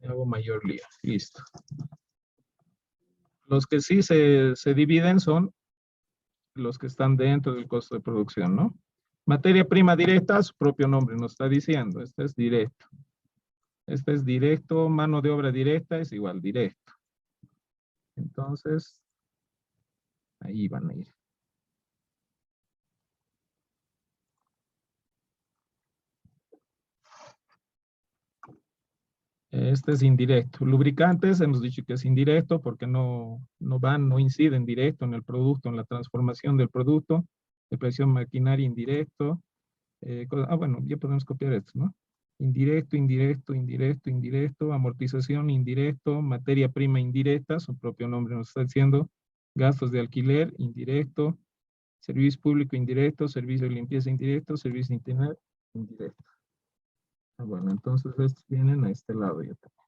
Hago mayor lío. Listo. Los que sí se dividen son los que están dentro del costo de producción, ¿no? Materia prima directa, su propio nombre nos está diciendo. Este es directo. Este es directo, mano de obra directa es igual directo. Entonces, ahí van a ir. Este es indirecto. Lubricantes, hemos dicho que es indirecto porque no inciden directo en el producto, en la transformación del producto. Depreciación maquinaria indirecto. Bueno, ya podemos copiar esto, ¿no? Indirecto, indirecto, indirecto, indirecto, amortización indirecto, materia prima indirecta, su propio nombre nos está diciendo, gastos de alquiler indirecto, servicio público indirecto, servicio de limpieza indirecto, servicio de internet indirecto. Bueno, entonces estos vienen a este lado ya también.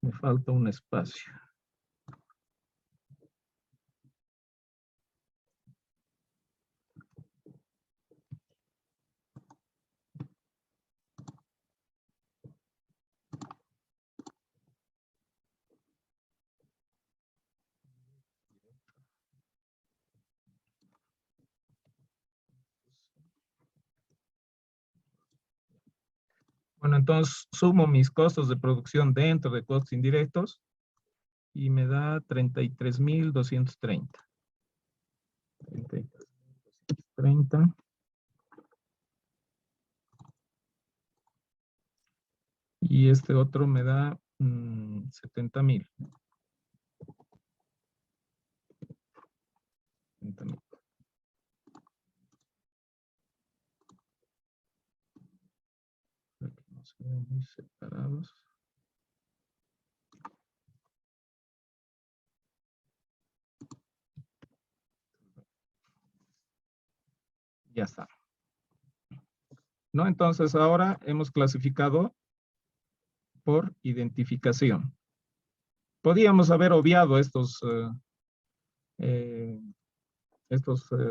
Me falta un espacio. Bueno, entonces sumo mis costos de producción dentro de costos indirectos y me da 33,230. 33,230. Y este otro me da 70,000. 70,000. No se ven muy separados. Ya está. ¿No? Entonces ahora hemos clasificado por identificación. Podíamos haber obviado estas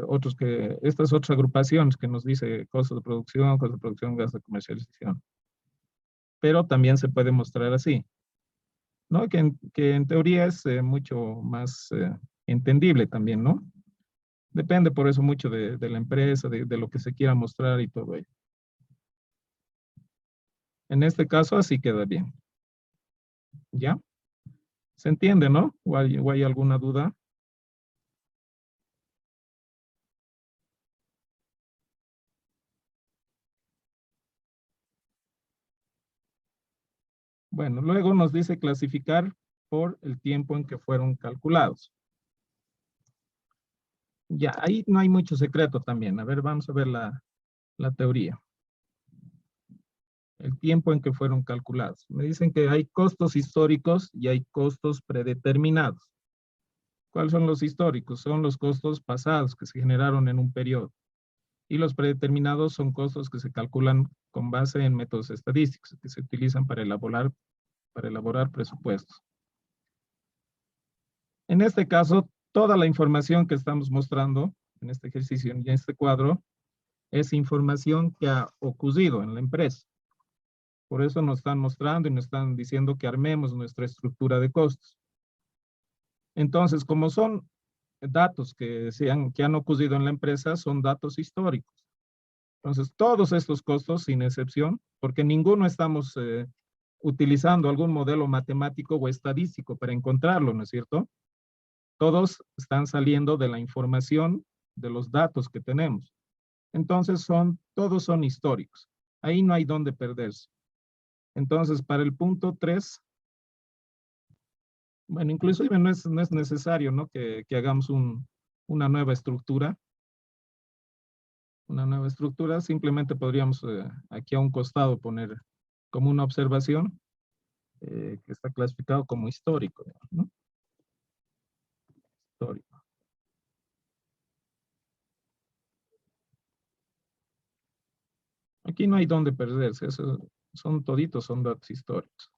otras agrupaciones que nos dice costos de producción, gastos de comercialización. Pero también se puede mostrar así, ¿no? Que en teoría es mucho más entendible también, ¿no? Depende por eso mucho de la empresa, de lo que se quiera mostrar y todo ello. En este caso así queda bien. ¿Ya? ¿Se entiende, no? ¿O hay alguna duda? Bueno, luego nos dice clasificar por el tiempo en que fueron calculados. Ya, ahí no hay mucho secreto también. A ver, vamos a ver la teoría. El tiempo en que fueron calculados. Me dicen que hay costos históricos y hay costos predeterminados. ¿Cuáles son los históricos? Son los costos pasados que se generaron en un periodo. Y los predeterminados son costos que se calculan con base en métodos estadísticos que se utilizan para elaborar presupuestos. En este caso, toda la información que estamos mostrando en este ejercicio y en este cuadro es información que ha ocurrido en la empresa. Por eso nos están mostrando y nos están diciendo que armemos nuestra estructura de costos. Entonces, como son datos que han ocurrido en la empresa, son datos históricos. Entonces, todos estos costos, sin excepción, porque ninguno estamos utilizando algún modelo matemático o estadístico para encontrarlo, ¿no es cierto? Todos están saliendo de la información, de los datos que tenemos. Entonces, todos son históricos. Ahí no hay dónde perderse. Entonces, para el punto 3, bueno, inclusive no es necesario, ¿no? que hagamos una nueva estructura. Una nueva estructura, simplemente podríamos aquí a un costado poner como una observación que está clasificado como histórico, ¿no? Histórico. Aquí no hay dónde perderse, eso son toditos, son datos históricos.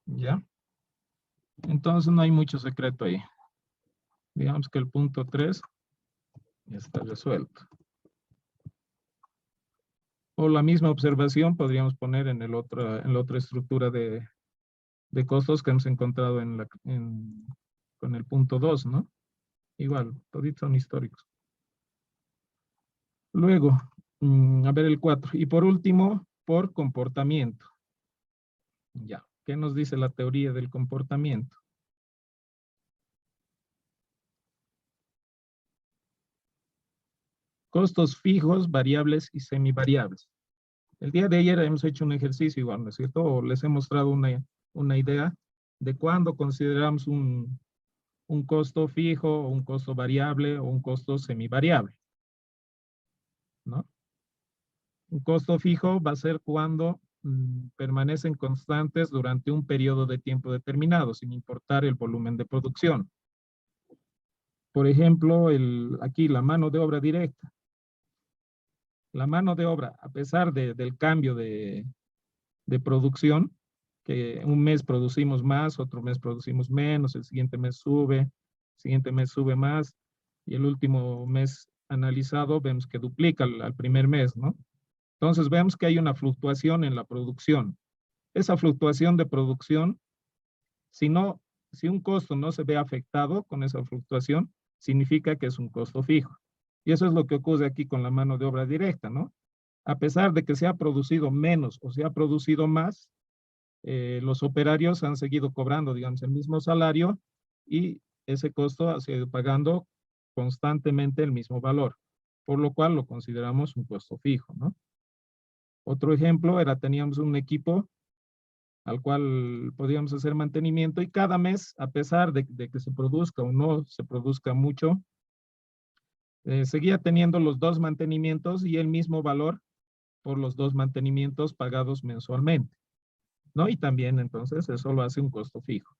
¿Ya? Entonces no hay mucho secreto ahí. Digamos que el punto 3 ya está resuelto. O la misma observación podríamos poner en la otra estructura de costos que hemos encontrado con el punto 2, ¿no? Igual, toditos son históricos. Luego, a ver el 4. Y por último, por comportamiento. Ya, ¿qué nos dice la teoría del comportamiento? Costos fijos, variables y semivariables. El día de ayer hemos hecho un ejercicio igual, ¿no es cierto? O les he mostrado una idea de cuándo consideramos un costo fijo, un costo variable o un costo semivariable, ¿no? Un costo fijo va a ser cuando permanecen constantes durante un periodo de tiempo determinado, sin importar el volumen de producción. Por ejemplo, aquí la mano de obra directa. La mano de obra, a pesar del cambio de producción, que un mes producimos más, otro mes producimos menos, el siguiente mes sube más, y el último mes analizado vemos que duplica al primer mes, ¿no? Entonces vemos que hay una fluctuación en la producción. Esa fluctuación de producción, si un costo no se ve afectado con esa fluctuación, significa que es un costo fijo. Y eso es lo que ocurre aquí con la mano de obra directa, ¿no? A pesar de que se ha producido menos o se ha producido más, los operarios han seguido cobrando, digamos, el mismo salario y ese costo ha seguido pagando constantemente el mismo valor, por lo cual lo consideramos un costo fijo, ¿no? Otro ejemplo era, teníamos un equipo al cual podíamos hacer mantenimiento y cada mes, a pesar de que se produzca o no se produzca mucho, seguía teniendo los dos mantenimientos y el mismo valor por los dos mantenimientos pagados mensualmente, ¿no? Y también entonces eso lo hace un costo fijo.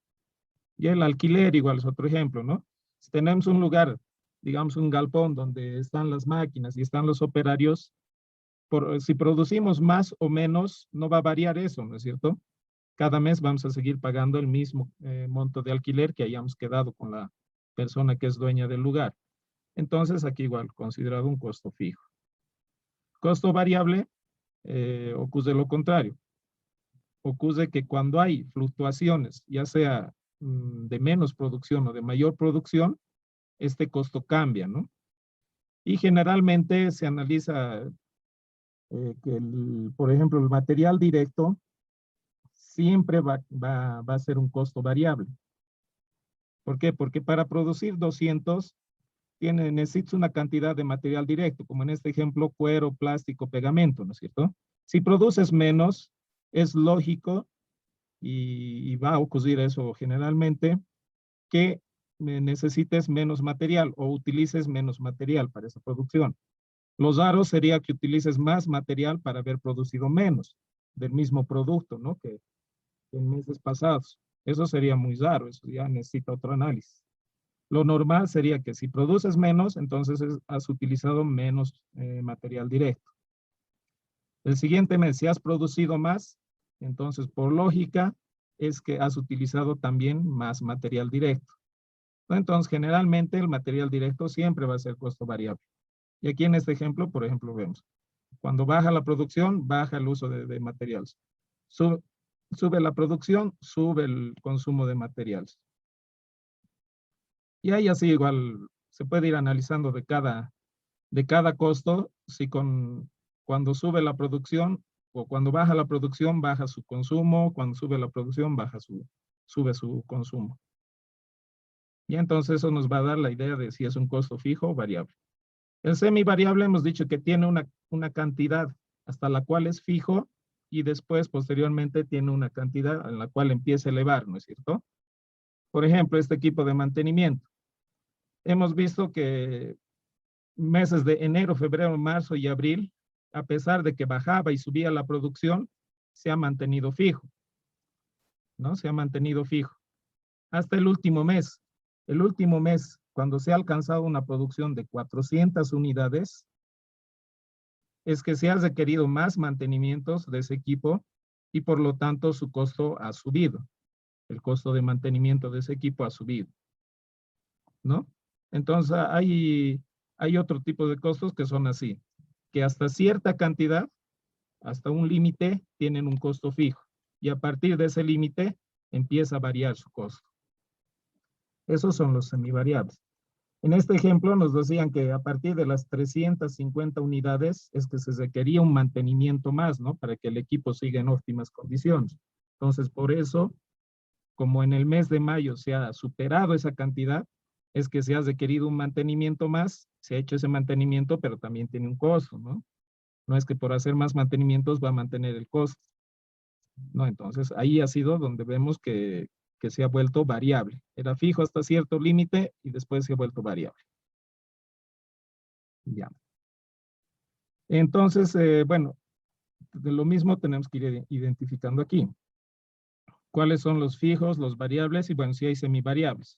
Y el alquiler igual es otro ejemplo, ¿no? Si tenemos un lugar, digamos un galpón donde están las máquinas y están los operarios, si producimos más o menos, no va a variar eso, ¿no es cierto? Cada mes vamos a seguir pagando el mismo monto de alquiler que hayamos quedado con la persona que es dueña del lugar. Entonces aquí igual considerado un costo fijo. Costo variable ocurre lo contrario. Ocurre que cuando hay fluctuaciones, ya sea de menos producción o de mayor producción, este costo cambia, ¿no? Y generalmente se analiza que, por ejemplo, el material directo siempre va a ser un costo variable. ¿Por qué? Porque para producir 200 necesitas una cantidad de material directo, como en este ejemplo, cuero, plástico, pegamento, ¿no es cierto? Si produces menos, es lógico y va a ocurrir eso generalmente, que necesites menos material o utilices menos material para esa producción. Lo raro sería que utilices más material para haber producido menos del mismo producto, ¿no? Que en meses pasados. Eso sería muy raro, eso ya necesita otro análisis. Lo normal sería que si produces menos, entonces has utilizado menos material directo. El siguiente mes, si has producido más, entonces por lógica es que has utilizado también más material directo. Entonces generalmente el material directo siempre va a ser costo variable. Y aquí en este ejemplo, por ejemplo, vemos, cuando baja la producción, baja el uso de materiales. Sube la producción, sube el consumo de materiales. Y ahí así igual se puede ir analizando de cada costo, si cuando sube la producción o cuando baja la producción, baja su consumo, cuando sube la producción, sube su consumo. Y entonces eso nos va a dar la idea de si es un costo fijo o variable. El semivariable hemos dicho que tiene una cantidad hasta la cual es fijo y después posteriormente tiene una cantidad en la cual empieza a elevar, ¿no es cierto? Por ejemplo, este equipo de mantenimiento. Hemos visto que meses de enero, febrero, marzo y abril, a pesar de que bajaba y subía la producción, se ha mantenido fijo, ¿no? Se ha mantenido fijo. Hasta el último mes. El último mes, cuando se ha alcanzado una producción de 400 unidades, es que se ha requerido más mantenimientos de ese equipo y por lo tanto su costo ha subido. El costo de mantenimiento de ese equipo ha subido, ¿no? Entonces hay otro tipo de costos que son así, que hasta cierta cantidad, hasta un límite, tienen un costo fijo y a partir de ese límite empieza a variar su costo. Esos son los semivariables. En este ejemplo nos decían que a partir de las 350 unidades es que se requería un mantenimiento más, ¿no? Para que el equipo siga en óptimas condiciones. Entonces, por eso, como en el mes de mayo se ha superado esa cantidad, es que se ha requerido un mantenimiento más, se ha hecho ese mantenimiento, pero también tiene un costo, ¿no? No es que por hacer más mantenimientos va a mantener el costo, ¿no? Entonces, ahí ha sido donde vemos que se ha vuelto variable. Era fijo hasta cierto límite y después se ha vuelto variable. Ya. Entonces, bueno, de lo mismo tenemos que ir identificando aquí. ¿Cuáles son los fijos, los variables? Y bueno, si hay semivariables.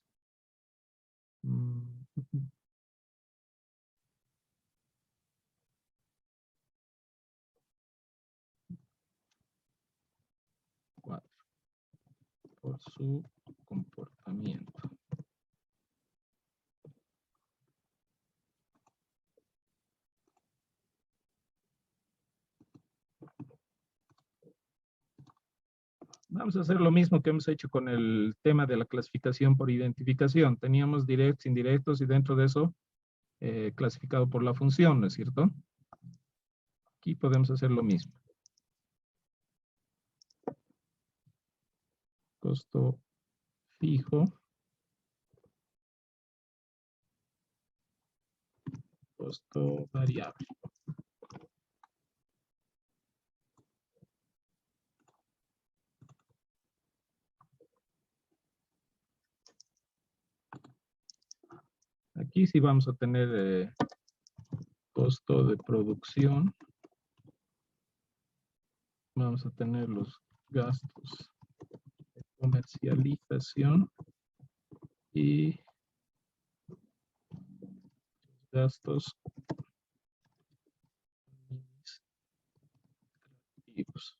Cuatro. Por su comportamiento. Vamos a hacer lo mismo que hemos hecho con el tema de la clasificación por identificación. Teníamos directos, indirectos y dentro de eso clasificado por la función, ¿no es cierto? Aquí podemos hacer lo mismo. Costo fijo. Costo variable. Aquí sí vamos a tener costo de producción. Vamos a tener los gastos de comercialización y gastos administrativos.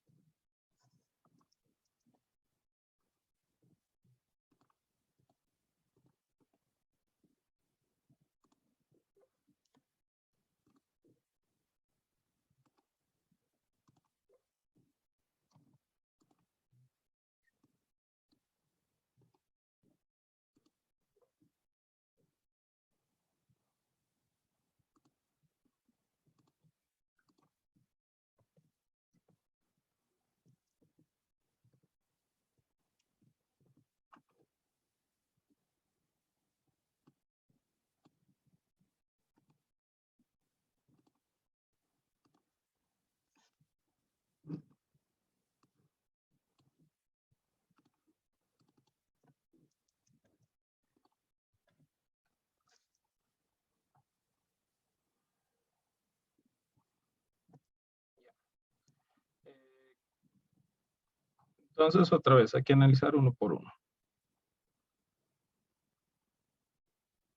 Entonces, otra vez, hay que analizar uno por uno.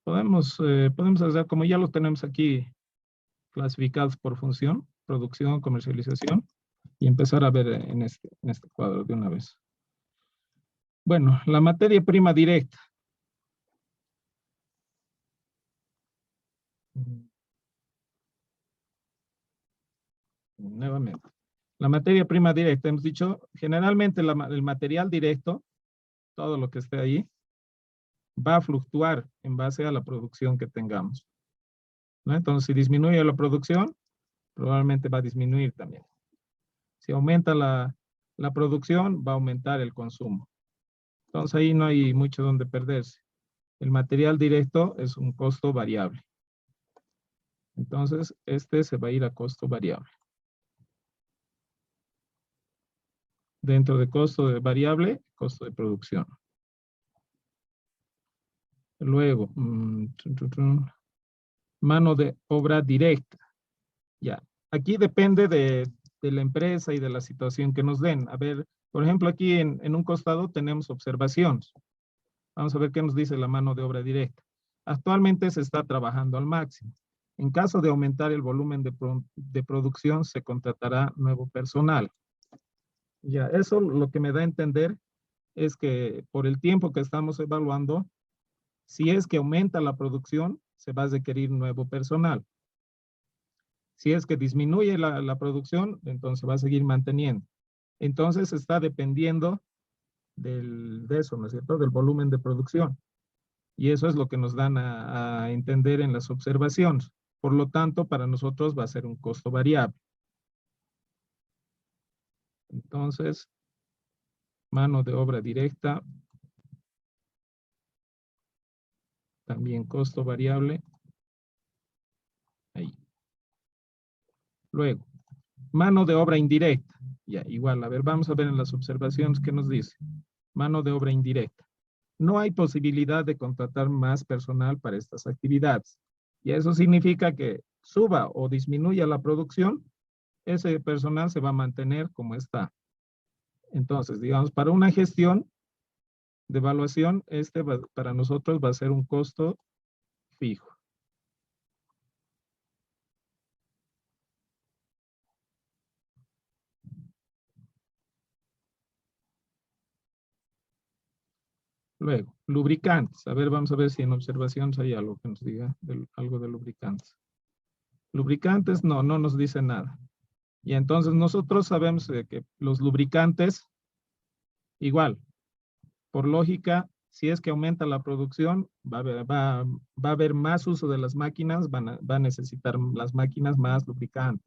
Podemos hacer, como ya los tenemos aquí clasificados por función, producción, comercialización, y empezar a ver en este cuadro de una vez. Bueno, la materia prima directa. Nuevamente. La materia prima directa, hemos dicho, generalmente el material directo, todo lo que esté ahí, va a fluctuar en base a la producción que tengamos, ¿no? Entonces, si disminuye la producción, probablemente va a disminuir también. Si aumenta la producción, va a aumentar el consumo. Entonces, ahí no hay mucho donde perderse. El material directo es un costo variable. Entonces, este se va a ir a costo variable. Dentro de costo de variable, costo de producción. Luego, mano de obra directa. Ya, aquí depende de la empresa y de la situación que nos den. A ver, por ejemplo, aquí en un costado tenemos observaciones. Vamos a ver qué nos dice la mano de obra directa. Actualmente se está trabajando al máximo. En caso de aumentar el volumen de producción, se contratará nuevo personal. Ya, eso lo que me da a entender es que por el tiempo que estamos evaluando, si es que aumenta la producción, se va a requerir nuevo personal. Si es que disminuye la producción, entonces va a seguir manteniendo. Entonces está dependiendo de eso, ¿no es cierto? Del volumen de producción. Y eso es lo que nos dan a entender en las observaciones. Por lo tanto, para nosotros va a ser un costo variable. Entonces, mano de obra directa, también costo variable. Ahí. Luego, mano de obra indirecta. Ya, igual, a ver, vamos a ver en las observaciones qué nos dice. Mano de obra indirecta. No hay posibilidad de contratar más personal para estas actividades. Y eso significa que suba o disminuya la producción, ese personal se va a mantener como está. Entonces, digamos, para una gestión de evaluación, para nosotros va a ser un costo fijo. Luego, lubricantes. A ver, vamos a ver si en observaciones hay algo que nos diga algo de lubricantes. Lubricantes, no nos dice nada. Y entonces nosotros sabemos que los lubricantes, igual, por lógica, si es que aumenta la producción, va a haber más uso de las máquinas, va a necesitar las máquinas más lubricante.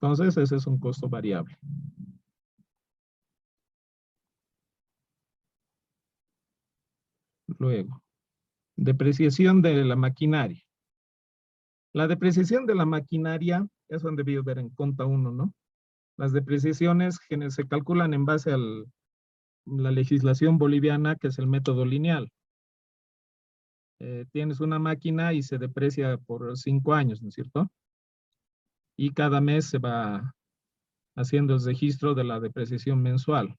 Entonces, ese es un costo variable. Luego, depreciación de la maquinaria. La depreciación de la maquinaria, eso han debido ver en conta 1, ¿no? Las depreciaciones se calculan en base a la legislación boliviana, que es el método lineal. Tienes una máquina y se deprecia por 5 años, ¿no es cierto? Y cada mes se va haciendo el registro de la depreciación mensual.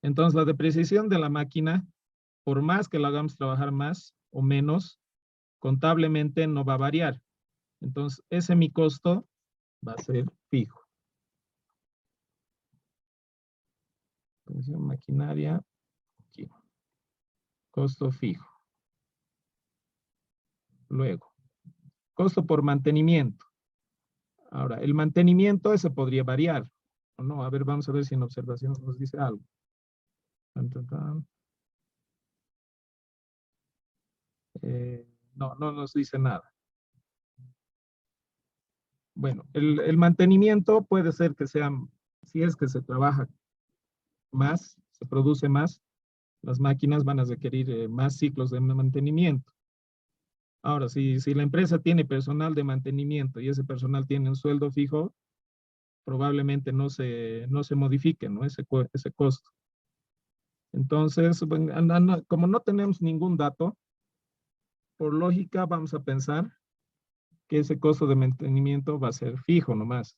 Entonces, la depreciación de la máquina, por más que la hagamos trabajar más o menos, contablemente no va a variar. Entonces, ese mi costo va a ser fijo. Maquinaria, aquí. Costo fijo. Luego, costo por mantenimiento. Ahora, el mantenimiento ese podría variar, ¿o no? A ver, vamos a ver si en observación nos dice algo. No nos dice nada. Bueno, el mantenimiento puede ser que sea, si es que se trabaja más, se produce más, las máquinas van a requerir más ciclos de mantenimiento. Ahora, si la empresa tiene personal de mantenimiento y ese personal tiene un sueldo fijo, probablemente no se modifique, ¿no? Ese costo. Entonces, bueno, como no tenemos ningún dato, por lógica vamos a pensar que ese costo de mantenimiento va a ser fijo nomás.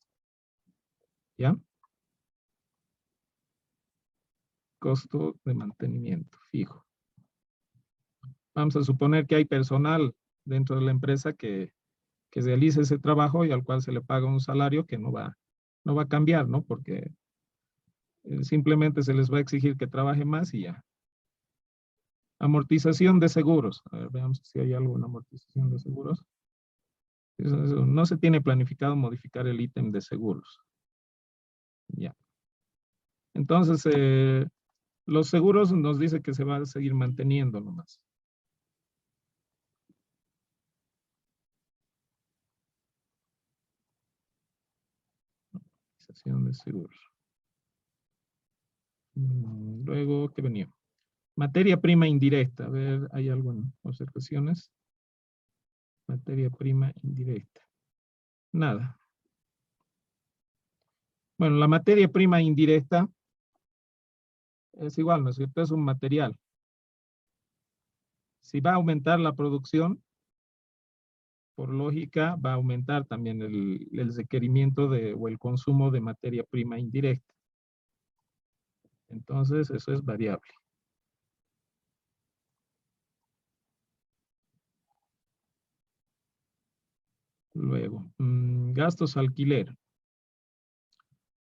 ¿Ya? Costo de mantenimiento fijo. Vamos a suponer que hay personal dentro de la empresa que realice ese trabajo y al cual se le paga un salario que no va a cambiar, ¿no? Porque simplemente se les va a exigir que trabaje más y ya. Amortización de seguros. A ver, veamos si hay algo en amortización de seguros. No se tiene planificado modificar el ítem de seguros. Ya. Entonces, los seguros nos dice que se va a seguir manteniendo nomás. Amortización de seguros. Luego, ¿qué venía? Materia prima indirecta. A ver, ¿hay algo en observaciones? Materia prima indirecta. Nada. Bueno, la materia prima indirecta es igual, ¿no es cierto? Es un material. Si va a aumentar la producción, por lógica, va a aumentar también el requerimiento o el consumo de materia prima indirecta. Entonces, eso es variable. Luego, gastos alquiler.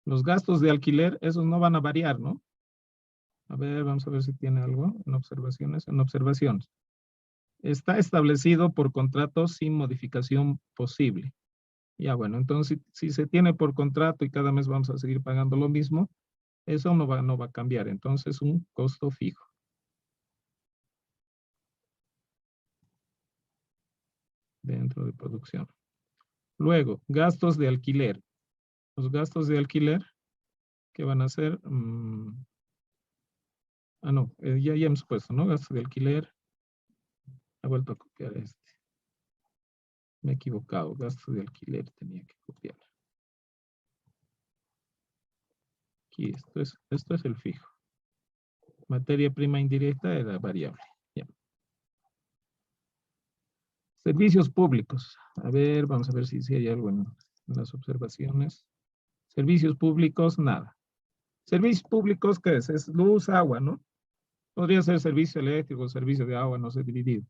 Los gastos de alquiler, esos no van a variar, ¿no? A ver, vamos a ver si tiene algo en observaciones. En observaciones. Está establecido por contrato sin modificación posible. Ya, bueno, entonces si se tiene por contrato y cada mes vamos a seguir pagando lo mismo, eso no va a cambiar. Entonces, un costo fijo. dentro de producción. Luego, gastos de alquiler. Los gastos de alquiler, ¿qué van a ser? No, ya hemos puesto, ¿no? Gastos de alquiler. He vuelto a copiar este. Me he equivocado. Gastos de alquiler tenía que copiar. Aquí, esto es el fijo. Materia prima indirecta era variable. Ya. Servicios públicos. A ver, vamos a ver si hay algo en las observaciones. Servicios públicos, nada. Servicios públicos, ¿qué es? Es luz, agua, ¿no? Podría ser servicio eléctrico, servicio de agua, no sé, dividido.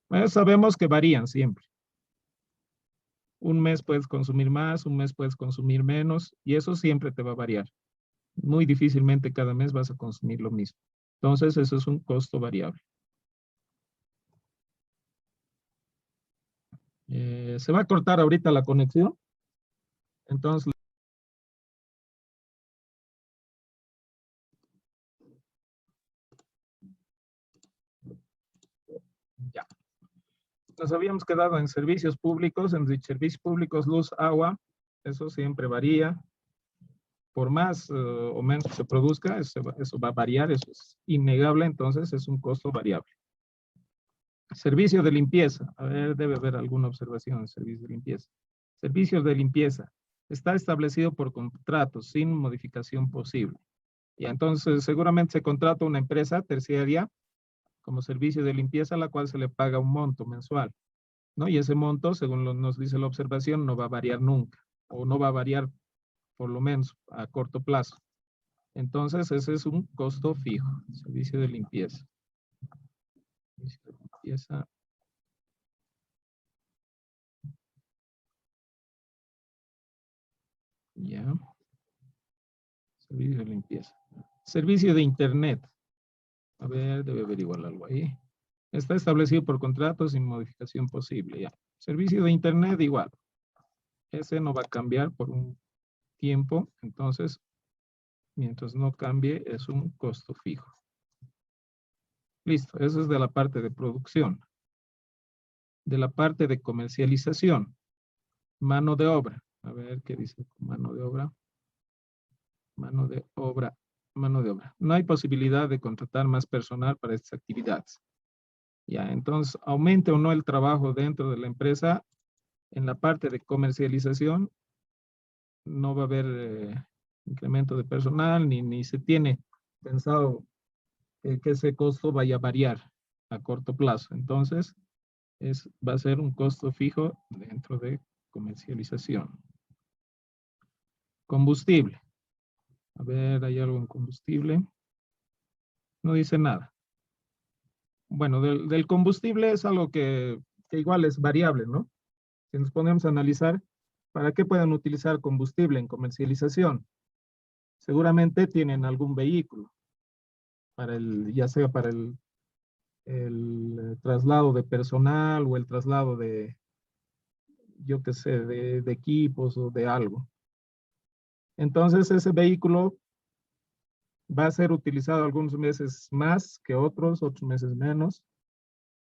Bueno, sabemos que varían siempre. Un mes puedes consumir más, un mes puedes consumir menos, y eso siempre te va a variar. Muy difícilmente cada mes vas a consumir lo mismo. Entonces, eso es un costo variable. Se va a cortar ahorita la conexión. Entonces, ya. Nos habíamos quedado en servicios públicos, en servicios públicos, luz, agua, eso siempre varía. Por más o menos que se produzca, eso va a variar, eso es innegable, entonces es un costo variable. Servicio de limpieza, a ver, debe haber alguna observación en servicio de limpieza. Servicios de limpieza, está establecido por contrato, sin modificación posible. Y entonces seguramente se contrata una empresa terciaria como servicio de limpieza a la cual se le paga un monto mensual, ¿no? Y ese monto, según nos dice la observación, no va a variar nunca, o no va a variar por lo menos a corto plazo. Entonces, ese es un costo fijo, servicio de limpieza. Servicio de limpieza. Ya. Servicio de limpieza. Servicio de internet. A ver, debe averiguar algo ahí. Está establecido por contrato sin modificación posible, ya. Servicio de internet igual. Ese no va a cambiar por un tiempo, entonces, mientras no cambie, es un costo fijo. Listo, eso es de la parte de producción. De la parte de comercialización. Mano de obra. A ver qué dice mano de obra. Mano de obra. Mano de obra. No hay posibilidad de contratar más personal para estas actividades. Ya, entonces, aumente o no el trabajo dentro de la empresa, en la parte de comercialización, no va a haber incremento de personal, ni se tiene pensado que ese costo vaya a variar a corto plazo. Entonces, va a ser un costo fijo dentro de comercialización. Combustible. A ver, ¿hay algo en combustible? No dice nada. Bueno, del combustible es algo que igual es variable, ¿no? Si nos ponemos a analizar, ¿para qué pueden utilizar combustible en comercialización? Seguramente tienen algún vehículo, ya sea para el traslado de personal o el traslado de, yo qué sé, de equipos o de algo. Entonces ese vehículo va a ser utilizado algunos meses más que otros meses menos.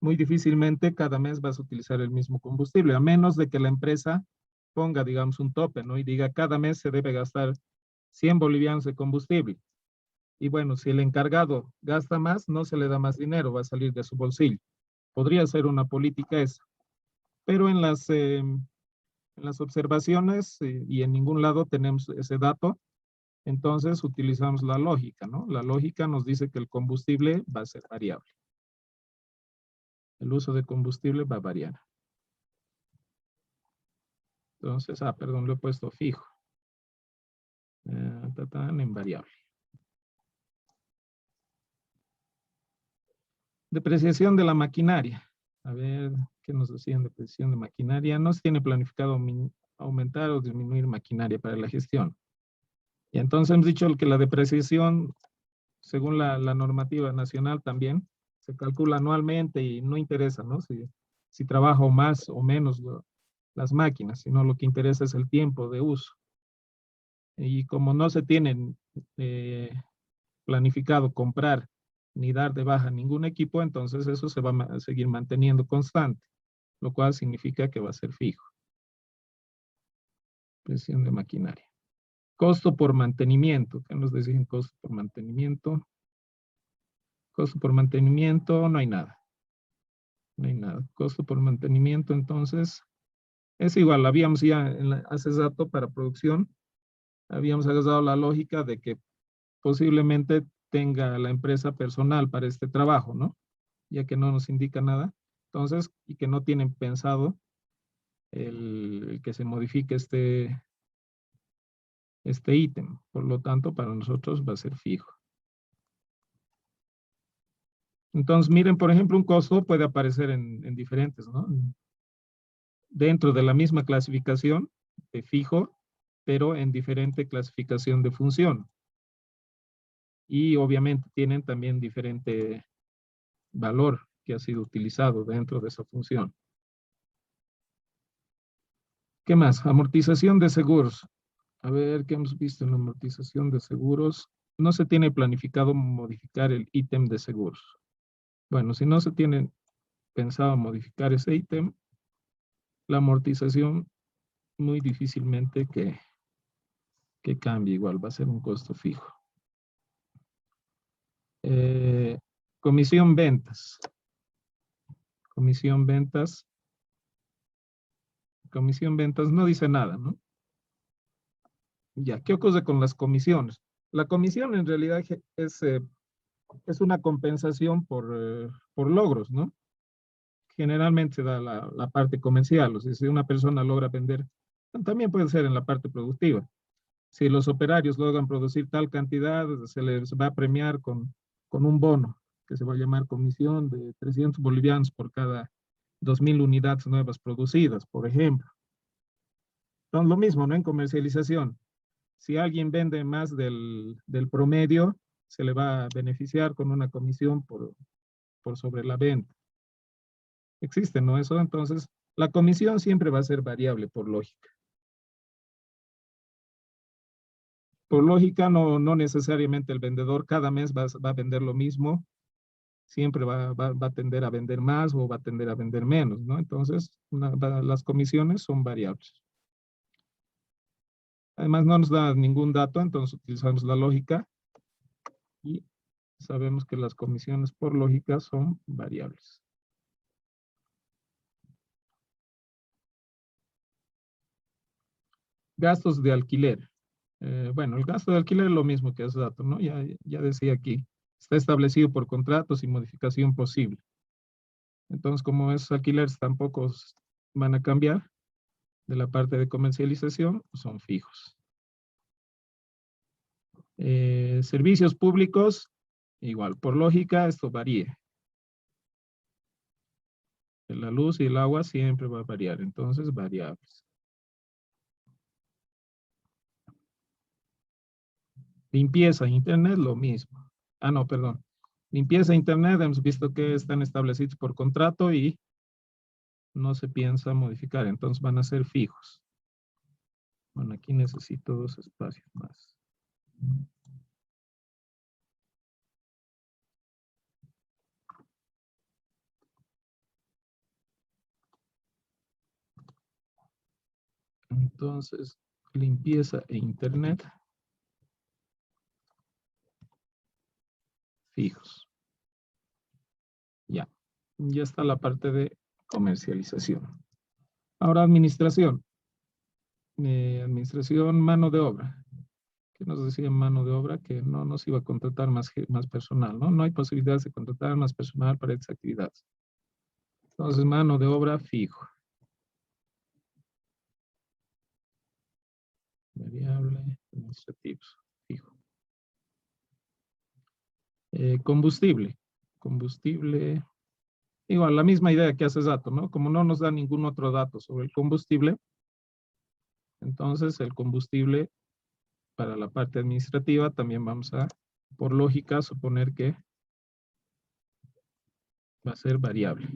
Muy difícilmente cada mes vas a utilizar el mismo combustible, a menos de que la empresa ponga, digamos, un tope, ¿no? Y diga, cada mes se debe gastar 100 bolivianos de combustible. Y bueno, si el encargado gasta más, no se le da más dinero, va a salir de su bolsillo. Podría ser una política esa. Pero en las observaciones y en ningún lado tenemos ese dato, entonces utilizamos la lógica, ¿no? La lógica nos dice que el combustible va a ser variable. El uso de combustible va a variar. Entonces, perdón, lo he puesto fijo. En variable. Depreciación de la maquinaria. A ver, ¿qué nos decían? Depreciación de maquinaria. No se tiene planificado aumentar o disminuir maquinaria para la gestión. Y entonces hemos dicho que la depreciación, según la normativa nacional también, se calcula anualmente y no interesa, ¿no? Si trabaja más o menos las máquinas, sino lo que interesa es el tiempo de uso. Y como no se tienen planificado comprar ni dar de baja ningún equipo, entonces eso se va a seguir manteniendo constante. lo cual significa que va a ser fijo. Presión de maquinaria. Costo por mantenimiento. ¿Qué nos decían costo por mantenimiento? Costo por mantenimiento, no hay nada. No hay nada. Costo por mantenimiento, entonces, es igual. Habíamos ya hace rato para producción, habíamos agarrado la lógica de que posiblemente tenga la empresa personal para este trabajo, ¿no? Ya que no nos indica nada. Entonces, y que no tienen pensado el que se modifique este ítem. Por lo tanto, para nosotros va a ser fijo. Entonces, miren, por ejemplo, un costo puede aparecer en diferentes, ¿no? Dentro de la misma clasificación de fijo, pero en diferente clasificación de función. Y obviamente tienen también diferente valor que ha sido utilizado dentro de esa función. ¿Qué más? Amortización de seguros. A ver, ¿qué hemos visto en la amortización de seguros? No se tiene planificado modificar el ítem de seguros. Bueno, si no se tiene pensado modificar ese ítem, la amortización muy difícilmente que cambie, igual va a ser un costo fijo. Comisión ventas. Comisión ventas. Comisión ventas no dice nada, ¿no? Ya, ¿qué ocurre con las comisiones? La comisión en realidad es una compensación por logros, ¿no? Generalmente se da la parte comercial, o sea, si una persona logra vender, también puede ser en la parte productiva. Si los operarios logran producir tal cantidad, se les va a premiar con un bono, que se va a llamar comisión de 300 bolivianos por cada 2.000 unidades nuevas producidas, por ejemplo. Entonces, lo mismo, ¿no? En comercialización. Si alguien vende más del promedio, se le va a beneficiar con una comisión por sobre la venta. Existe, ¿no? Eso, entonces, la comisión siempre va a ser variable por lógica. Por lógica, no necesariamente el vendedor cada mes va a vender lo mismo, siempre va a tender a vender más o va a tender a vender menos, ¿no? Entonces, las comisiones son variables. Además, no nos da ningún dato, entonces utilizamos la lógica y sabemos que las comisiones por lógica son variables. Gastos de alquiler. Bueno, el gasto de alquiler es lo mismo que hace dato, ¿no? Ya decía aquí, está establecido por contratos y modificación posible. Entonces, como esos alquileres tampoco van a cambiar de la parte de comercialización, son fijos. Servicios públicos, igual, por lógica, esto varía. La luz y el agua siempre va a variar, entonces variables. Limpieza, internet, lo mismo. Ah, no, perdón. Limpieza, internet, hemos visto que están establecidos por contrato y no se piensa modificar, entonces van a ser fijos. Bueno, aquí necesito 2 espacios más. Entonces, limpieza e internet. Fijos. Ya está la parte de comercialización. Ahora administración. Administración, mano de obra. ¿Qué nos decía mano de obra? Que no nos iba a contratar más personal, ¿no? No hay posibilidad de contratar más personal para estas actividades. Entonces, mano de obra fijo. Variable, administrativos, fijo. Combustible. Combustible. Igual, la misma idea que hace rato, ¿no? Como no nos da ningún otro dato sobre el combustible, entonces el combustible para la parte administrativa también vamos a, por lógica, suponer que va a ser variable.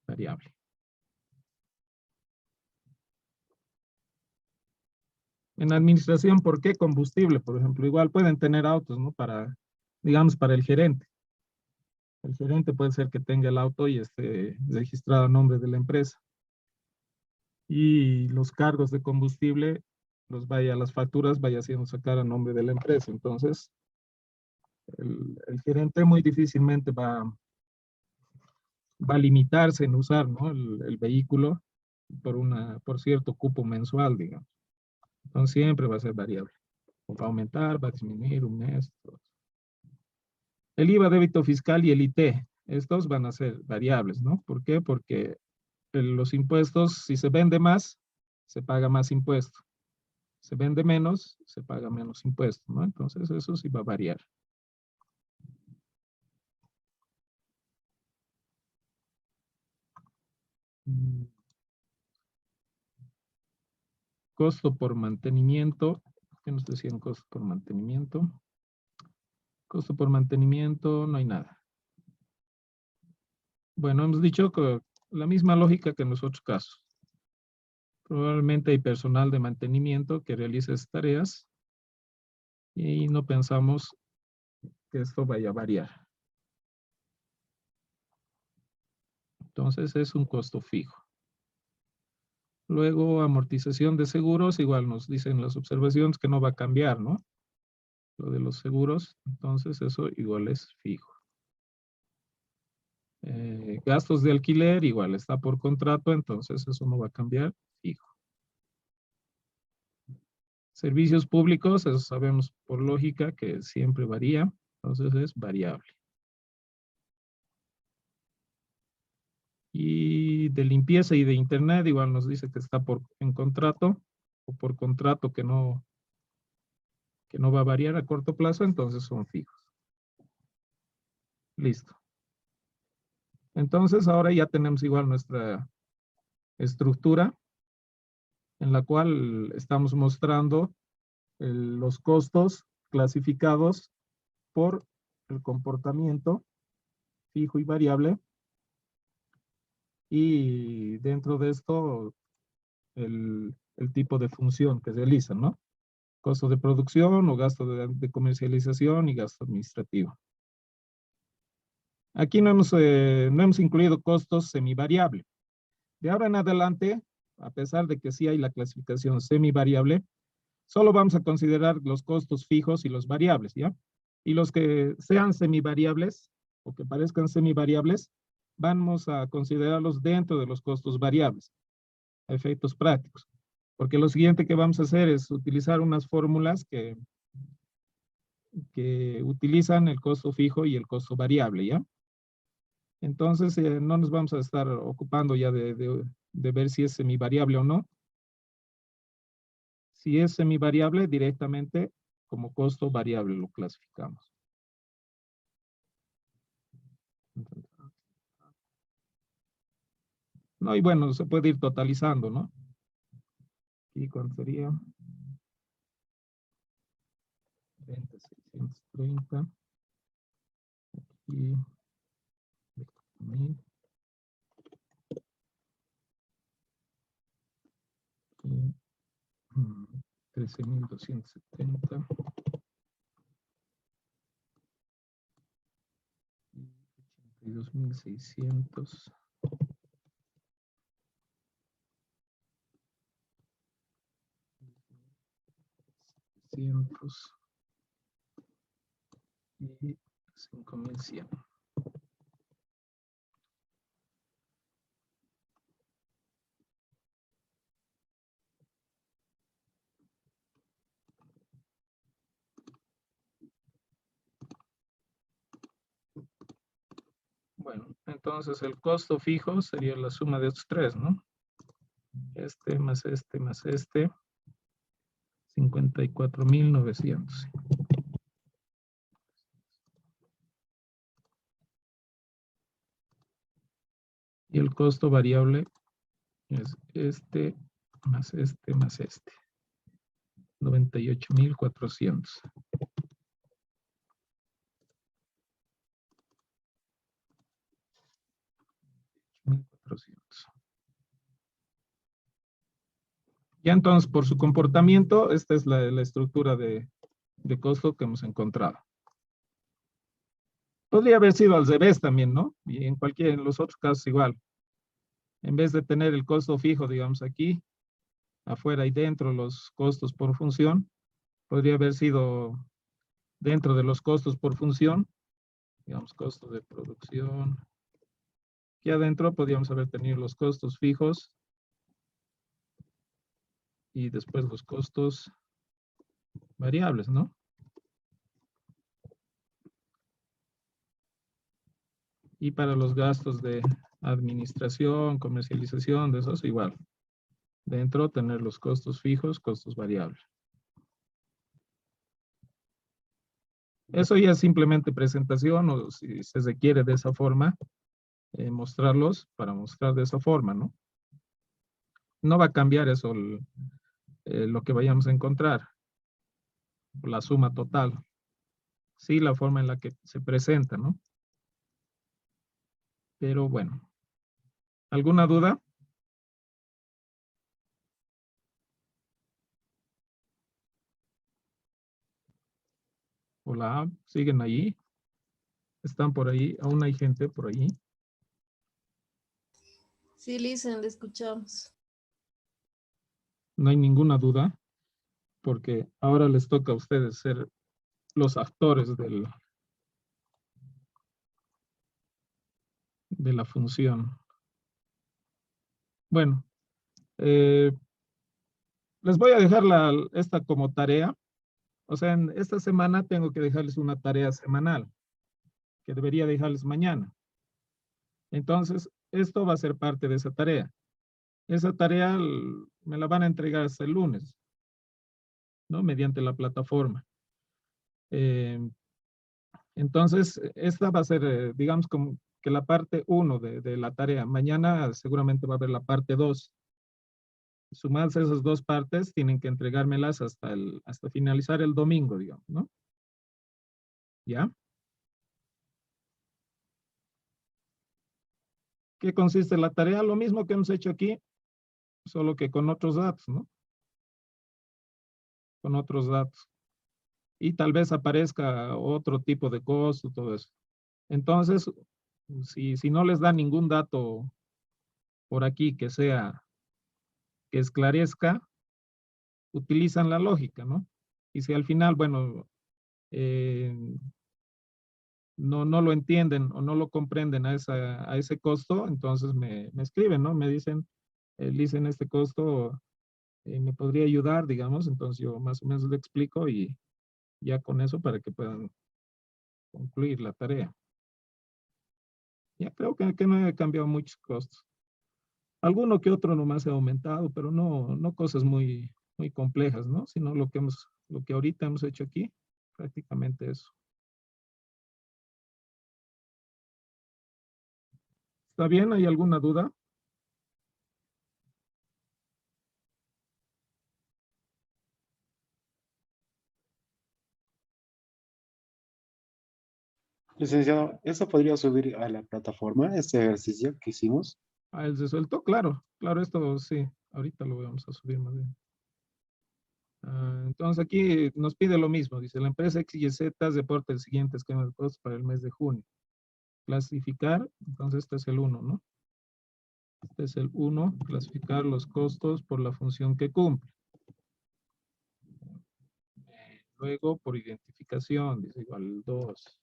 Variable. En administración, ¿por qué combustible? Por ejemplo, igual pueden tener autos, ¿no? Para, digamos, para el gerente. El gerente puede ser que tenga el auto y esté registrado a nombre de la empresa. Y los cargos de combustible, las facturas vaya haciendo sacar a nombre de la empresa. Entonces, el gerente muy difícilmente va a limitarse en usar, ¿no?, el vehículo por cierto cupo mensual, digamos. Entonces siempre va a ser variable. O va a aumentar, va a disminuir un mes. Todo. El IVA, débito fiscal y el IT, estos van a ser variables, ¿no? ¿Por qué? Porque los impuestos, si se vende más, se paga más impuesto. Se vende menos, se paga menos impuesto, ¿no? Entonces eso sí va a variar. Costo por mantenimiento. ¿Qué nos decían costo por mantenimiento? Costo por mantenimiento, no hay nada. Bueno, hemos dicho que la misma lógica que en los otros casos. Probablemente hay personal de mantenimiento que realice esas tareas y no pensamos que esto vaya a variar. Entonces es un costo fijo. Luego, amortización de seguros, igual nos dicen las observaciones que no va a cambiar, ¿no? Lo de los seguros, entonces eso igual es fijo. Gastos de alquiler, igual está por contrato, entonces eso no va a cambiar, fijo. Servicios públicos, eso sabemos por lógica que siempre varía, entonces es variable. Y de limpieza y de internet, igual nos dice que está en contrato, o por contrato que no va a variar a corto plazo, entonces son fijos. Listo. Entonces ahora ya tenemos igual nuestra estructura en la cual estamos mostrando los costos clasificados por el comportamiento fijo y variable. Y dentro de esto, el tipo de función que realizan, ¿no? Costo de producción o gasto de comercialización y gasto administrativo. Aquí no hemos incluido costos semivariable. De ahora en adelante, a pesar de que sí hay la clasificación semivariable, solo vamos a considerar los costos fijos y los variables, ¿ya? Y los que sean semivariables o que parezcan semivariables, vamos a considerarlos dentro de los costos variables, a efectos prácticos. Porque lo siguiente que vamos a hacer es utilizar unas fórmulas que utilizan el costo fijo y el costo variable, ¿ya? Entonces, no nos vamos a estar ocupando ya de ver si es semivariable o no. Si es semivariable, directamente como costo variable lo clasificamos. No, y bueno, se puede ir totalizando, ¿no? ¿Y cuánto sería? 630. Y 1000. Y 13.270. 82.600. Y 5.100. Bueno, entonces el costo fijo sería la suma de estos tres, ¿no? Este más este más este. 54.900. Y el costo variable es este más este más este. 98.400. Ya entonces, por su comportamiento, esta es la estructura de costo que hemos encontrado. Podría haber sido al revés también, ¿no? Y en los otros casos igual. En vez de tener el costo fijo, digamos aquí, afuera y dentro los costos por función, podría haber sido dentro de los costos por función, digamos, costo de producción. Aquí adentro podríamos haber tenido los costos fijos y después los costos variables, ¿no? Y para los gastos de administración, comercialización, de esos igual. Dentro tener los costos fijos, costos variables. Eso ya es simplemente presentación o si se requiere de esa forma, mostrarlos para mostrar de esa forma, ¿no? No va a cambiar eso lo que vayamos a encontrar, la suma total. Sí, la forma en la que se presenta, ¿no? Pero bueno, ¿alguna duda? Hola, ¿siguen ahí? ¿Están por ahí? ¿Aún hay gente por ahí? Sí, Licen, le escuchamos. No hay ninguna duda, porque ahora les toca a ustedes ser los actores de la función. Bueno, les voy a dejar esta como tarea. O sea, en esta semana tengo que dejarles una tarea semanal, que debería dejarles mañana. Entonces, esto va a ser parte de esa tarea. Esa tarea me la van a entregar hasta el lunes, ¿no? Mediante la plataforma. Entonces, esta va a ser, digamos, como que la parte 1 de la tarea. Mañana seguramente va a haber la parte 2. Sumadas esas dos partes, tienen que entregármelas hasta finalizar el domingo, digamos, ¿no? ¿Ya? ¿Qué consiste la tarea? Lo mismo que hemos hecho aquí, solo que con otros datos, ¿no? Con otros datos. Y tal vez aparezca otro tipo de costo, todo eso. Entonces, si no les da ningún dato por aquí que esclarezca, utilizan la lógica, ¿no? Y si al final, bueno, no lo entienden o no lo comprenden a ese costo, entonces me escriben, ¿no? Me dicen, este costo me podría ayudar, digamos, entonces yo más o menos le explico y ya con eso para que puedan concluir la tarea. Ya creo que no he cambiado muchos costos. Alguno que otro nomás he aumentado, pero no cosas muy complejas, ¿no? Sino lo que ahorita hemos hecho aquí, prácticamente eso. ¿Está bien? ¿Hay alguna duda? Licenciado, ¿eso podría subir a la plataforma, este ejercicio que hicimos? ¿El resuelto? Claro, claro, esto sí. Ahorita lo vamos a subir más bien. Entonces aquí nos pide lo mismo. Dice, la empresa XYZ reporta el siguiente esquema de costos para el mes de junio. Clasificar, entonces este es el 1, ¿no? Este es el 1, clasificar los costos por la función que cumple. Luego, por identificación, dice igual el 2.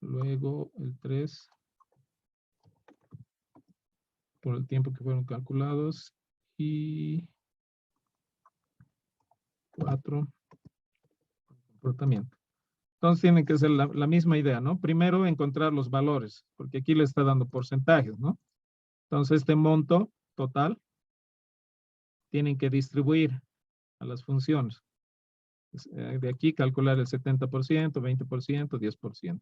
Luego, el 3, por el tiempo que fueron calculados. Y 4, comportamiento. Entonces tiene que ser la misma idea, ¿no? Primero encontrar los valores, porque aquí le está dando porcentajes, ¿no? Entonces este monto total tienen que distribuir a las funciones. De aquí calcular el 70%, 20%, 10%.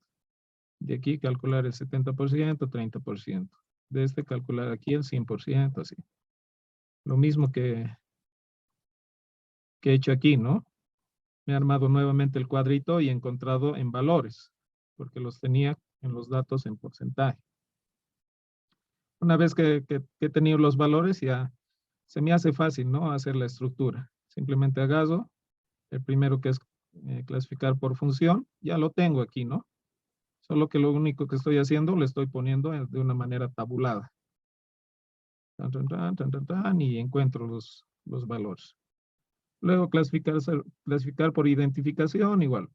De aquí calcular el 70%, 30%. De este calcular aquí el 100%, así. Lo mismo que he hecho aquí, ¿no? Me he armado nuevamente el cuadrito y he encontrado en valores, porque los tenía en los datos en porcentaje. Una vez que he tenido los valores, ya se me hace fácil, ¿no? Hacer la estructura. Simplemente agarro el primero que es clasificar por función, ya lo tengo aquí, ¿no? Solo que lo único que estoy haciendo, le estoy poniendo de una manera tabulada. Tan, tan, tan, tan, tan, tan, y encuentro los valores. Luego clasificar por identificación, igual.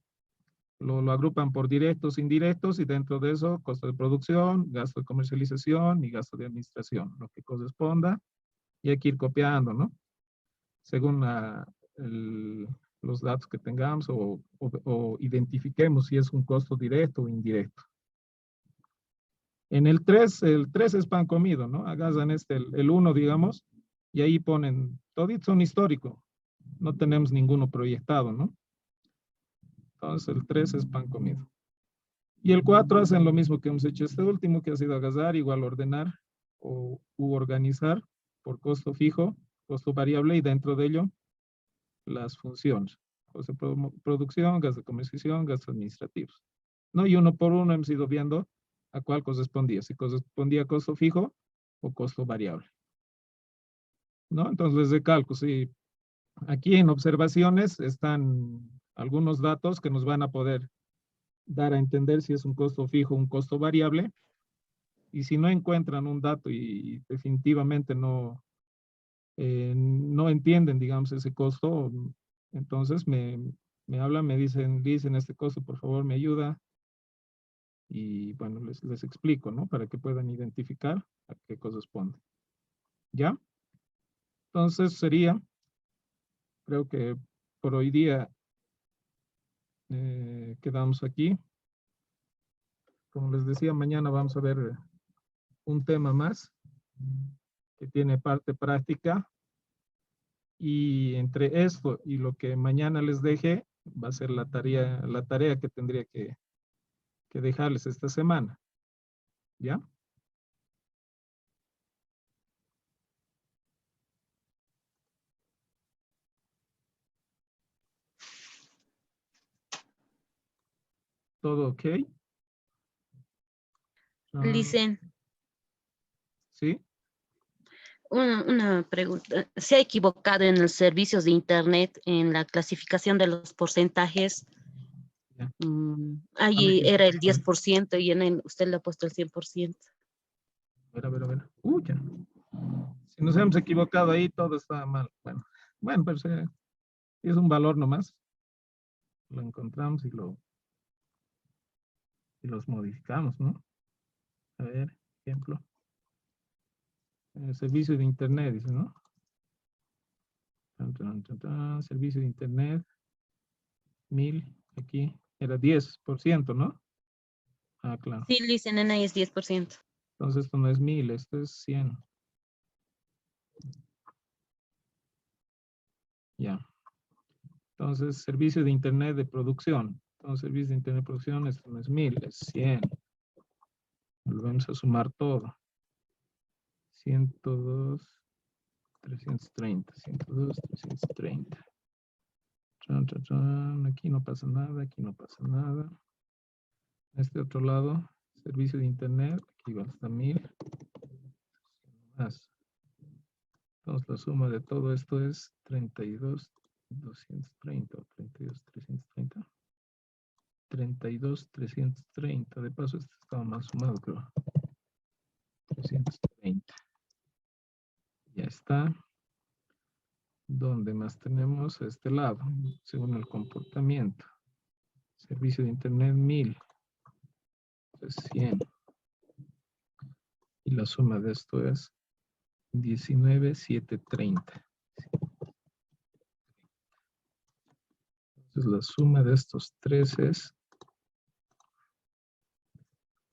Lo agrupan por directos, indirectos, y dentro de eso, costo de producción, gasto de comercialización y gasto de administración, lo que corresponda. Y hay que ir copiando, ¿no? Según los datos que tengamos o identifiquemos si es un costo directo o indirecto. En el 3 es pan comido, ¿no? Agarran el 1, digamos, y ahí ponen, toditos son históricos. No tenemos ninguno proyectado, ¿no? Entonces el 3 es pan comido. Y el 4 hacen lo mismo que hemos hecho este último, que ha sido agarrar, igual ordenar u organizar por costo fijo, costo variable, y dentro de ello las funciones. Costo de producción, gasto de comercialización, gastos administrativos. ¿No? Y uno por uno hemos ido viendo a cuál correspondía. Si correspondía a costo fijo o costo variable. ¿No? Entonces, de cálculo, sí. Aquí en observaciones están algunos datos que nos van a poder dar a entender si es un costo fijo o un costo variable. Y si no encuentran un dato y definitivamente no entienden, digamos, ese costo, entonces me hablan, me dicen este costo, por favor, me ayuda. Y bueno, les explico, ¿no? Para que puedan identificar a qué corresponde. ¿Ya? Entonces sería, creo que por hoy día quedamos aquí. Como les decía, mañana vamos a ver un tema más que tiene parte práctica. Y entre esto y lo que mañana les deje, va a ser la tarea que tendría que dejarles esta semana. ¿Ya? ¿Todo ok? Licen, ¿Sí? una pregunta. ¿Se ha equivocado en los servicios de Internet en la clasificación de los porcentajes? Ya. Allí Dame era el que- 10% y usted le ha puesto el 100%. A ver. Ya. Si nos hemos equivocado ahí, todo está mal. Bueno, pero es un valor nomás. Lo encontramos y los modificamos, ¿no? A ver, ejemplo. Servicio de Internet, dice, ¿no? Servicio de Internet, 1000, aquí era 10%, ¿no? Ah, claro. Sí, Licen, en ahí es 10%. Entonces esto no es 1000, esto es 100. Ya. Entonces, servicio de Internet de producción. Entonces, servicio de Internet de producción, esto no es 1000, es 100. Volvemos a sumar todo. 102, 330, 102, 330. Aquí no pasa nada, aquí no pasa nada. Este otro lado, servicio de Internet, aquí va hasta 1000. Más. Entonces, la suma de todo esto es 32, 230 o 32, 330. 32, 330. De paso, este estaba más sumado, creo. 330. Ya está. ¿Dónde más tenemos? A este lado, según el comportamiento. Servicio de Internet 1000. Es 100. Y la suma de esto es 19,730. Entonces la suma de estos tres es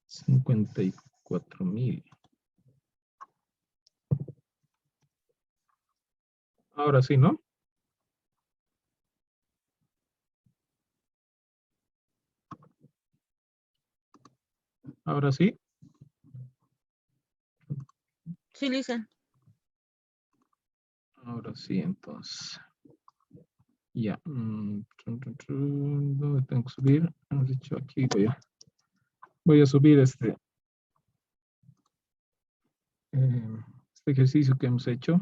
54,000. Ahora sí, ¿no? Ahora sí. Sí, Licen. Ahora sí, entonces. Ya. ¿Dónde tengo que subir? Hemos dicho aquí, voy a subir este ejercicio que hemos hecho.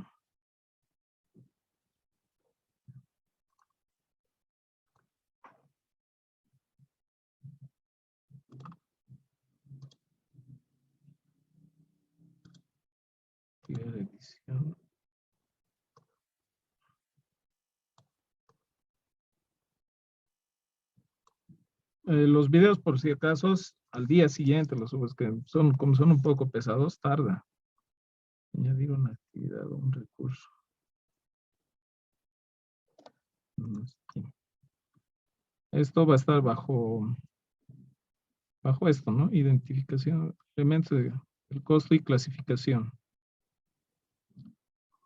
edición. Los videos, por si acaso, al día siguiente los subes, que son, como son un poco pesados, tarda. Añadir una actividad o un recurso. Esto va a estar bajo esto, ¿no? Identificación, elementos del costo y clasificación.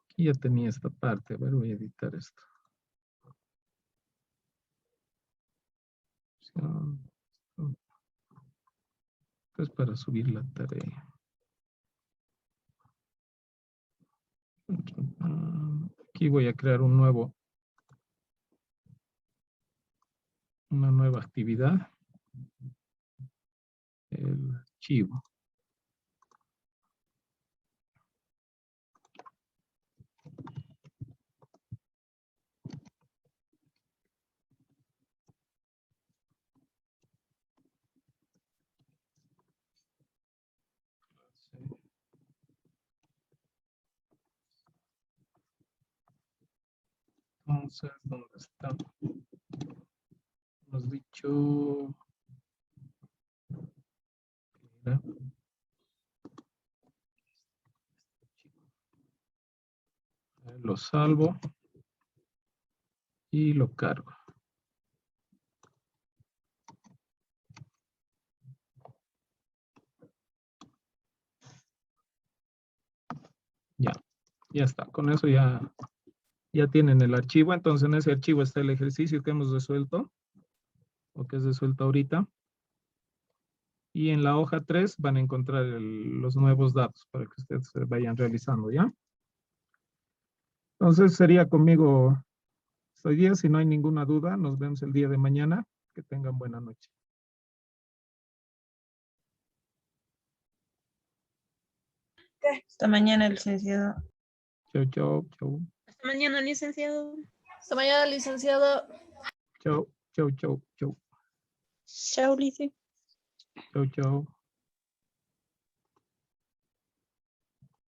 Aquí ya tenía esta parte. A ver, voy a editar esto. Esto es para subir la tarea. Aquí voy a crear una nueva actividad. El archivo. Entonces, ¿dónde está? Hemos dicho... Mira. Lo salvo y lo cargo. Ya está. Con eso ya tienen el archivo. Entonces en ese archivo está el ejercicio que hemos resuelto o que es resuelto ahorita. Y en la hoja 3 van a encontrar los nuevos datos para que ustedes se vayan realizando, ¿ya? Entonces sería conmigo hoy día. Si no hay ninguna duda, nos vemos el día de mañana. Que tengan buena noche. Hasta mañana, licenciado. Chau, chau, chau. Hasta mañana, licenciado. Hasta mañana, licenciado. Chau, chau, chau, chau. Chao, Lice. Chau, chau.